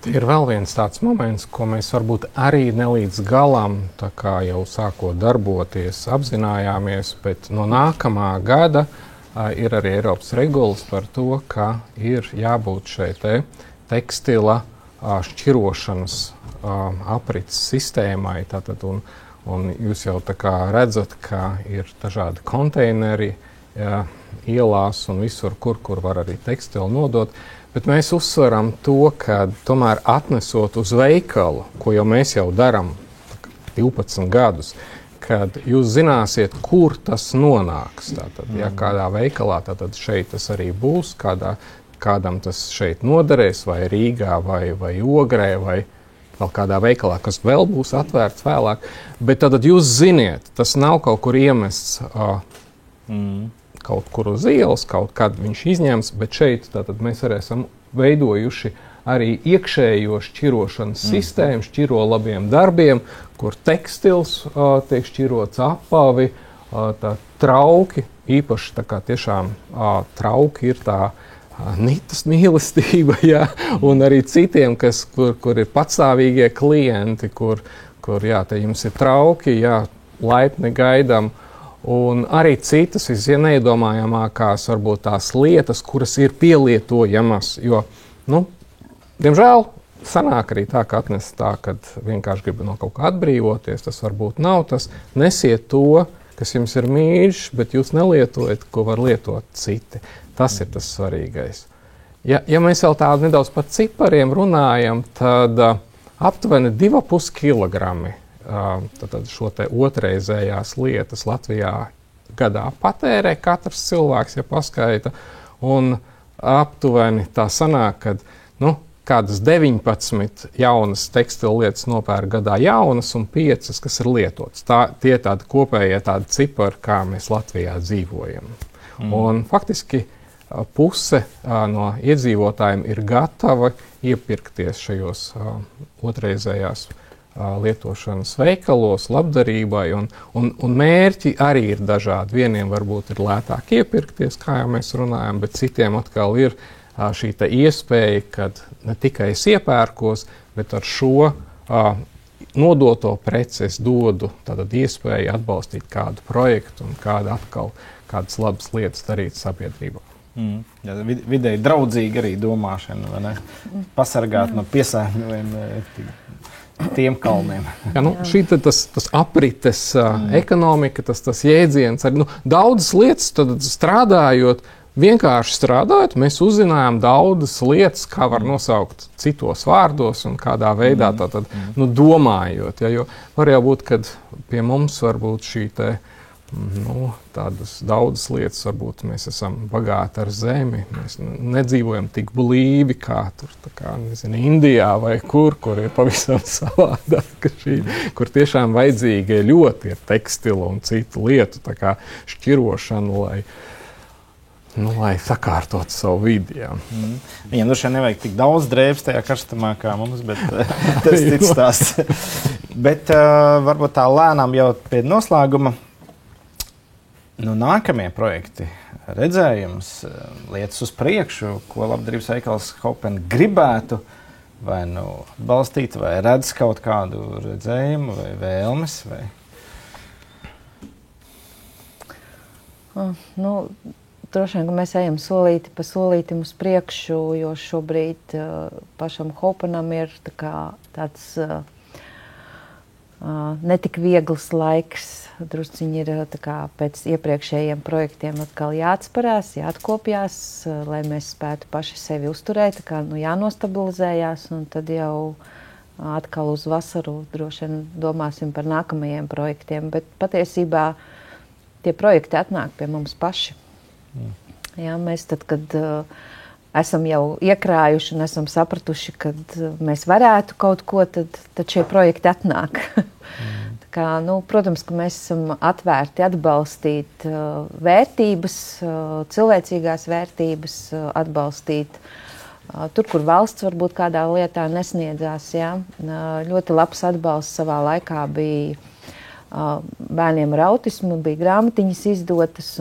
Ir vēl viens tāds moments, ko mēs varbūt arī nelīdz galam, tā kā jau sākot darboties, apzinājāmies, bet no nākamā gada ir arī Eiropas regulas par to, ka ir jābūt šai tekstila šķirošanas aprits sistēmai. Tātad, un jūs jau tā kā redzat, ka ir dažādi konteineri ielās un visur, kur var arī tekstilu nodot. Bet mēs uzsveram to, ka tomēr atnesot uz veikalu, ko jau mēs jau darām 12 gadus, kad jūs zināsiet, kur tas nonāks. Tātad, ja kādā veikalā, tad šeit tas arī būs, kādam tas šeit noderēs, vai Rīgā, vai Ogrē, vai vēl kādā veikalā, kas vēl būs atvērts vēlāk. Bet tad jūs ziniet, tas nav kaut kur iemests kaut kur uz ielas, kaut kad viņš izņems, bet šeit tātad mēs arī esam veidojuši arī iekšējo šķirošanas sistēmu, šķiro labiem darbiem, kur tekstils tiek šķirots apavi, tā trauki, īpaši tā kā tiešām trauki ir tā nitas mīlestība, jā, un arī citiem, kur ir patstāvīgie klienti, kur jā, te jums ir trauki, jā, laipni gaidam, un arī citas neiedomājamākās varbūt tās lietas, kuras ir pielietojamas, jo, diemžēl, sanāk arī tā, ka atnes tā, kad vienkārši grib no kaut kā atbrīvoties, tas varbūt nav tas, nesiet to, kas jums ir mīļš, bet jūs nelietojat, ko var lietot citi. Tas ir tas svarīgais. Ja mēs vēl tādu nedaudz par cipariem runājam, tad aptuveni 2,5 kilogrami tad šo te otrreizējās lietas Latvijā gadā patērē katrs cilvēks, ja paskaita, un aptuveni tā sanāk, kad, kādas 19 jaunas tekstilu lietas nopērk gadā jaunas un 5, kas ir lietotas. Tie tādi kopējie tādi cipari, kā mēs Latvijā dzīvojam. Un faktiski puse no iedzīvotājiem ir gatava iepirkties šajos otrreizējās lietošanas veikalos, labdarībai, un mērķi arī ir dažādi. Vieniem varbūt ir lētāk iepirkties, kā jau mēs runājam, bet citiem atkal ir šī iespēja, kad ne tikai es iepērkos, bet ar šo nodoto preci es dodu tātad iespēju atbalstīt kādu projektu un kādas labas lietas darīt sabiedrībā. Ja, vidēji draudzīga arī domāšana, vai ne? Pasargāt no piesārņojuma tiem kalniem. Ja, šī tas aprites ekonomika, tas jēdziens, arī daudzas lietas tad strādājot, vienkārši strādājot, mēs uzzinājām daudzas lietas, kā var nosaukt citos vārdos un kādā veidā tātad, domājot. Ja, jo var jau būt, kad pie mums varbūt šī tādas daudzas lietas, varbūt mēs esam bagāti ar zemi, mēs nedzīvojam tik blīvi kā tur, Indijā vai kur ir pavisam savādāk, kur tiešām vajadzīgi ļoti ir tekstilu un citu lietu šķirošanu, lai sakārtotu savu vidi. Viņam šeit nevajag tik daudz drēbes tajā karstumā kā mums, bet tas cits stāsts. Bet varbūt tā lēnām jau pie noslēguma. Nākamie projekti, redzējums, lietas uz priekšu, ko labdarības veikals Hopen gribētu vai atbalstīt, vai redz kaut kādu redzējumu vai vēlmes? Droši vien, ka mēs ejam solīti pa solītim uz priekšu, jo šobrīd pašam Hopenam ir tāds netik viegls laiks. Drusciņi ir pēc iepriekšējiem projektiem atkal jāatsparās, jāatkopjās, lai mēs spētu paši sevi uzturēt, jānostabilizējās, un tad jau atkal uz vasaru droši vien domāsim par nākamajiem projektiem. Bet patiesībā tie projekti atnāk pie mums paši. Jā, mēs tad, kad esam jau iekrājuši un esam sapratuši, kad mēs varētu kaut ko, tad šie projekti atnāk. Protams, ka mēs esam atvērti atbalstīt vērtības, cilvēcīgās vērtības, atbalstīt tur, kur valsts varbūt kādā lietā nesniedzās. Jā. Ļoti labs atbalsts savā laikā bija bērniem ar autismu, bija grāmatiņas izdotas.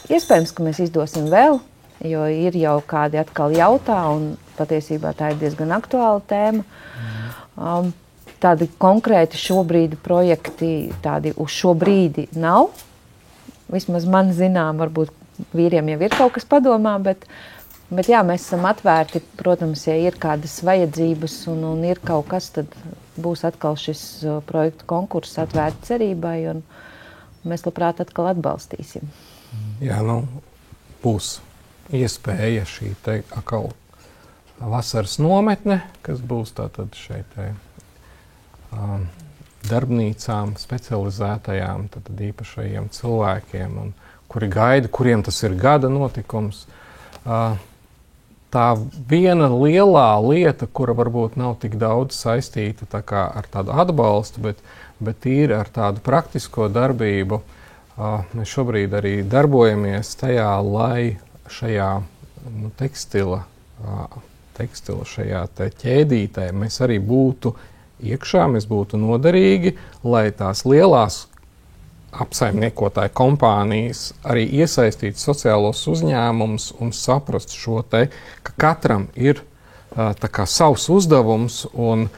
Iespējams, ka mēs izdosim vēl, jo ir jau kādi atkal jautā, un patiesībā tā ir diezgan aktuāla tēma. Tādi konkrēti šobrīd projekti, tādi uz šo brīdi nav. Vismaz man zinām, varbūt vīriem jau ir kaut kas padomā, bet jā, mēs esam atvērti. Protams, ja ir kādas vajadzības un ir kaut kas, tad būs atkal šis projektu konkurss atvērti cerībai, un mēs labprāt atkal atbalstīsim. Jā, būs iespēja šī atkal vasaras nometne, kas būs tātad šeit darbnīcām, specializētajām, tātad īpašajiem cilvēkiem, un kuri gaida, kuriem tas ir gada notikums. Tā viena lielā lieta, kura varbūt nav tik daudz saistīta ar tādu atbalstu, bet ir ar tādu praktisko darbību. Mēs šobrīd arī darbojamies tajā, lai šajā tekstila šajā ķēdītē mēs arī būtu iekšā, mēs būtu noderīgi, lai tās lielās apsaimniekotāju kompānijas arī iesaistītu sociālos uzņēmumus un saprastu šo ka katram ir savs uzdevums un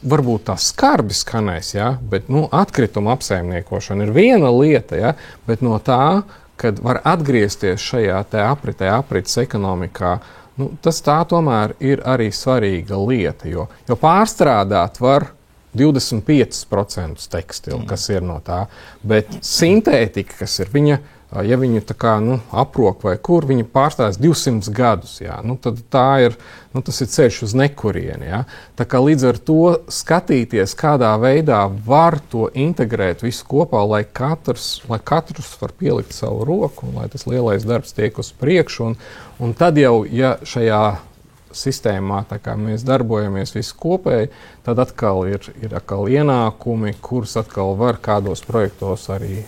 varbūt tā skarbi skanēs, ja, bet atkrituma apsaimniekošana ir viena lieta, ja, bet no tā, kad var atgriezties šajā aprits ekonomikā, tas tā tomēr ir arī svarīga lieta, jo pārstrādāt var 25% tekstilu, kas ir no tā, bet sintētika, kas ir viņa ja viņu tā kā, aprok vai kur, viņi pārstās 200 gadus, jā, tad tas ir ceļš uz nekurieni, jā. Tā kā līdz ar to skatīties, kādā veidā var to integrēt visu kopā, lai katrs var pielikt savu roku, un lai tas lielais darbs tiek uz priekšu, un tad jau, ja šajā sistēmā, tā kā mēs darbojamies visi kopēji, tad atkal ir ienākumi, kurus atkal var kādos projektos arī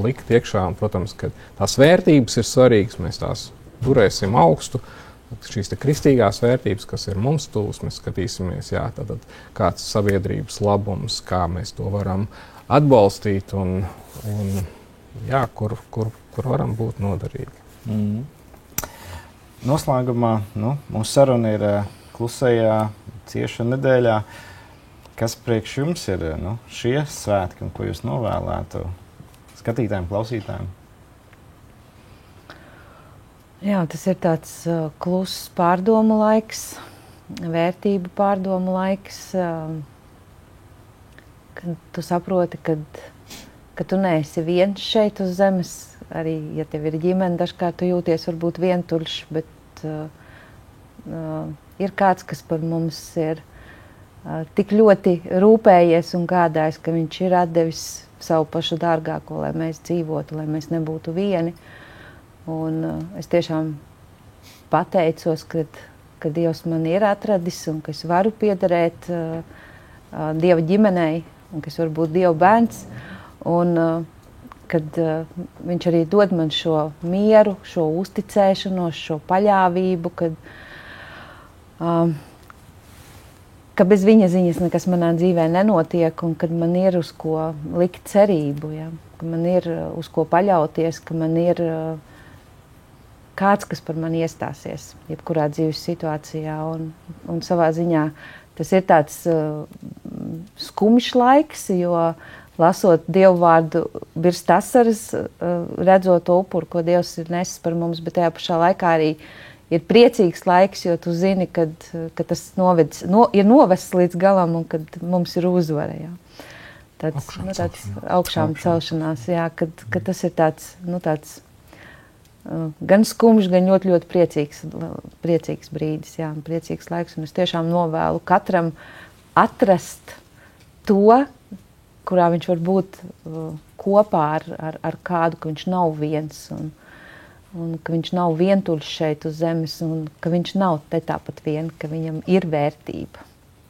likt iekšā. Un, protams, ka tās vērtības ir svarīgas, mēs tās turēsim augstu. Šīs kristīgās vērtības, kas ir mums tuvas, mēs skatīsimies, tad kāds sabiedrības labums, kā mēs to varam atbalstīt un kur varam būt noderīgi. Noslēgumā mūsu saruna ir klusajā ciešana nedēļā. Kas priekš jums ir šie svētki un ko jūs novēlētu skatītājiem, klausītājiem? Jā, tas ir tāds kluss pārdomu laiks, vērtību pārdomu laiks, kad tu saproti, ka tu neesi viens šeit uz zemes. Arī, ja tev ir ģimene, dažkārt tu jūties varbūt vientuļš, bet ir kāds, kas par mums ir tik ļoti rūpējies un gādājis, ka viņš ir atdevis savu pašu dārgāko, lai mēs dzīvotu, lai mēs nebūtu vieni. Un es tiešām pateicos, ka Dievs man ir atradis un ka es varu piederēt Dieva ģimenei un ka es varu būt Dieva bērns. Un kad viņš arī dod man šo mieru, šo uzticēšanos, šo paļāvību, ka bez viņa ziņas nekas manā dzīvē nenotiek un kad man ir uz ko likt cerību, ja? Ka man ir uz ko paļauties, ka man ir kāds, kas par mani iestāsies jebkurā dzīves situācijā. Un savā ziņā tas ir tāds skumjš laiks, jo lasot Dievu vārdu, birst asaras, redzot to upuru, ko Dievs ir nesis par mums, bet tajā pašā laikā arī ir priecīgs laiks, jo tu zini, ka tas ir novests līdz galam un kad mums ir uzvara. Jā. Tāds augšām celšanās, jā, kad tas ir tāds gan skumjš, gan ļoti, ļoti priecīgs brīdis, jā, priecīgs laiks. Un es tiešām novēlu katram atrast to, kurā viņš var būt kopā ar kādu, ka viņš nav viens un ka viņš nav vientuļš šeit uz zemes un ka viņš nav te tāpat vien, ka viņam ir vērtība,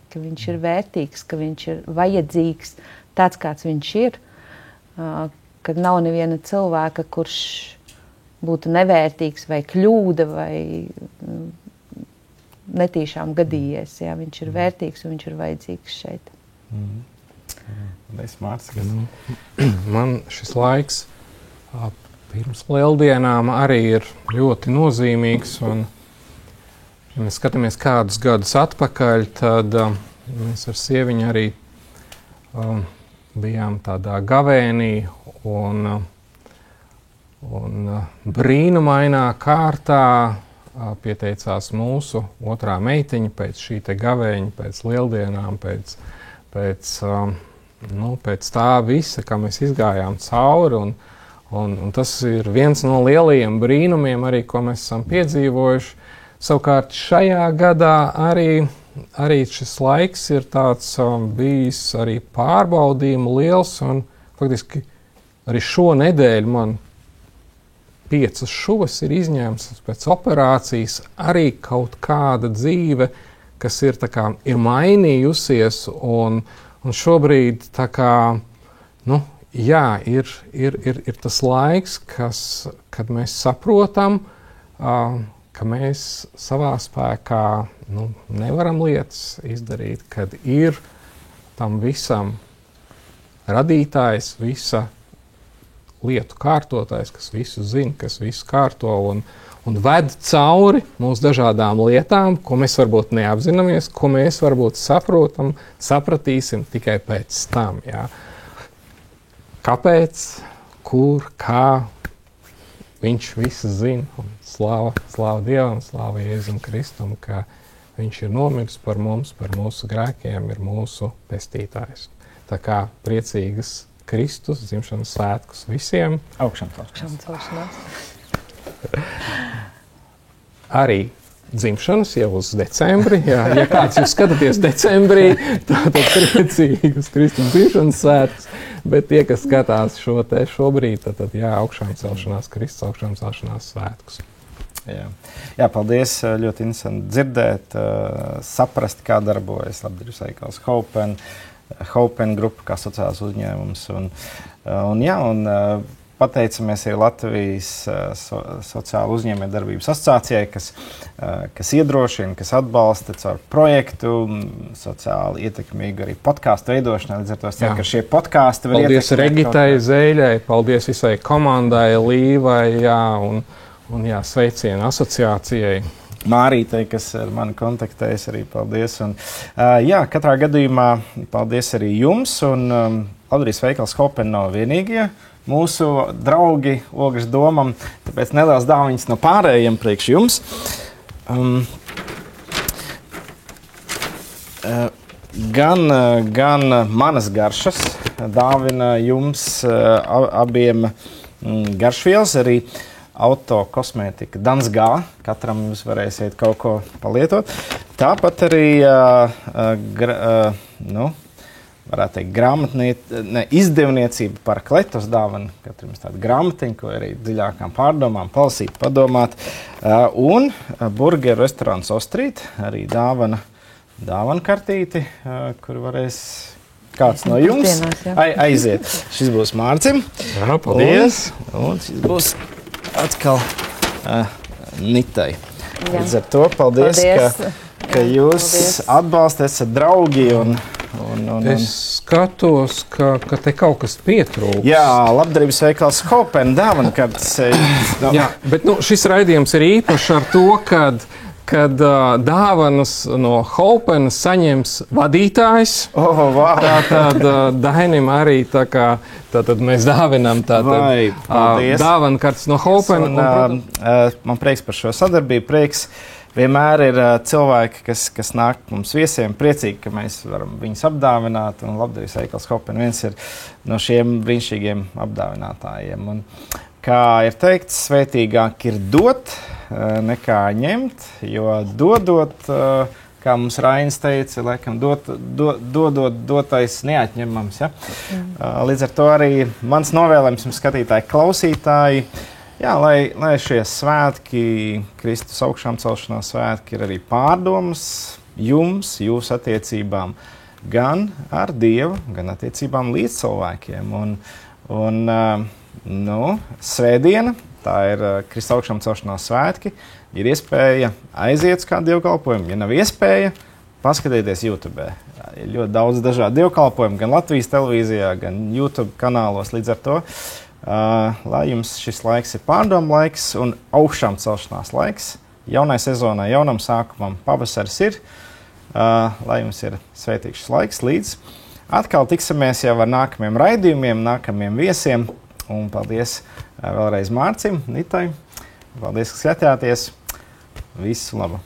ka viņš ir vērtīgs, ka viņš ir vajadzīgs tāds, kāds viņš ir, kad nav neviena cilvēka, kurš būtu nevērtīgs vai kļūda vai netīšām gadījies. Jā, viņš ir vērtīgs un viņš ir vajadzīgs šeit. Man šis laiks pirms lieldienām arī ir ļoti nozīmīgs. Un, ja mēs skatāmies kādus gadus atpakaļ, tad mēs ar sieviņu arī bijām tādā gavēnī un brīnumainā kārtā pieteicās mūsu otrā meitiņa pēc šī te gavēņa, pēc lieldienām, pēc tā visa, kā mēs izgājām cauri, un tas ir viens no lielajiem brīnumiem arī, ko mēs esam piedzīvojuši. Savukārt šajā gadā arī šis laiks ir tāds bijis arī pārbaudījumu liels, un faktiski arī šo nedēļu man 5 šuvas ir izņēmts pēc operācijas, arī kaut kāda dzīve, kas ir mainījusies, un šobrīd ir tas laiks, kad mēs saprotam, ka mēs savā spēkā nevaram lietas izdarīt, kad ir tam visam radītājs, visa lietu kārtotājs, kas visu zina, kas visu kārto un ved cauri mūsu dažādām lietām, ko mēs varbūt neapzināmies, ko mēs varbūt sapratīsim tikai pēc tam. Jā. Kāpēc, kur, kā, viņš visu zina. Un slāva Dievam, slāva Jēzum Kristum, ka viņš ir nomiris par mums, par mūsu grēkiem, ir mūsu pestītājs. Tā kā priecīgas Kristus dzimšanas svētkus visiem. Augšām celšanās. Arī dzimšanas jau uz decembri. Jā, ja kāds jūs skatāties decembrī, tad priecīgus Kristus dzimšanas svētkus, bet tie, kas skatās šo te šobrīd, tad jā, augšām celšanās, Kristus augšām celšanās svētkus. Jā, paldies. Ļoti interesanti dzirdēt, saprast, kā darbojas labdarības veikals Hopen grupa, kā sociāls uzņēmums. Un pateicamies arī Latvijas sociāla uzņēmējdarbības asociācijai, kas iedrošina, kas atbalsta caur projektu, sociāli ietekmīgu arī podkāstu veidošanai. Līdz ar to es ceru, ka šie podkāsti var ietekmēt. Paldies Regitai Zēļai, paldies visai komandai, Līvai, jā, un jā, sveicienu asociācijai. Mārītei, kas ar mani kontaktējas, arī paldies. Un, jā, katrā gadījumā paldies arī jums. Un labdarības veikals Hopen nav vienīgie mūsu draugi Ogres domam, tāpēc neliels dāvaņas no pārējiem priekš jums. Gan manas garšas dāvina jums abiem garšvielas, arī autokosmētika Dansgā. Katram jūs varēsiet kaut ko palietot. Tāpat arī varētu teikt, izdevniecība par Kletos dāvana. Katram ir tāda grāmatiņa, ko arī dziļākām pārdomām palasīt, padomāt. Un burgeru restorāns Ostrīt arī dāvana kartīti, kur varēs kāds no jums aiziet. Šis būs Mārcim. Jā, paldies. Un šis būs atkal Nitai. Līdz ar to paldies. Ka jūs atbalstat, esat draugi un es skatos, ka te kaut kas pietrūks. Jā, labdarības veikals Hopen dāvana kartes. Jā, bet šis raidījums ir īpašs ar to, kad dāvanas no Hopen saņems vadītājs. Wow. Tātad Dainim arī tātad mēs dāvinām dāvanu kartes no Hopen. Man prieks par šo sadarbību, prieks. Vienmēr ir cilvēki, kas nāk mums viesiem, priecīgi, ka mēs varam viņus apdāvināt, un labdarības veikals Hopen viens ir no šiem brīnišķīgiem apdāvinātājiem. Un, kā ir teikts, svētīgāk ir dot nekā ņemt, jo dodot, kā mums Rainis teica, laikam dodot dotais neatņemams. Ja? Līdz ar to arī mans novēlējums jums skatītāji, klausītāji, jā, lai šie svētki, Kristus augšām celšanās svētki, ir arī pārdomas jums, jūsu attiecībām, gan ar Dievu, gan attiecībām līdz cilvēkiem. Svētdiena, tā ir Kristus augšām celšanās svētki, ir iespēja aiziet uz kādu dievkalpojumu. Ja nav iespēja, paskatieties YouTube. Ir ļoti daudz dažādu dievkalpojumu, gan Latvijas televīzijā, gan YouTube kanālos. Līdz ar to lai jums šis laiks ir pārdomu laiks un augšām celšanās laiks, jaunai sezonai, jaunam sākumam, pavasaris ir, lai jums ir svētīgs šis laiks līdz. Atkal tiksimies jau ar nākamiem raidījumiem, nākamiem viesiem, un paldies vēlreiz Mārcim, Nitai, paldies, ka skatījāties, visu labu!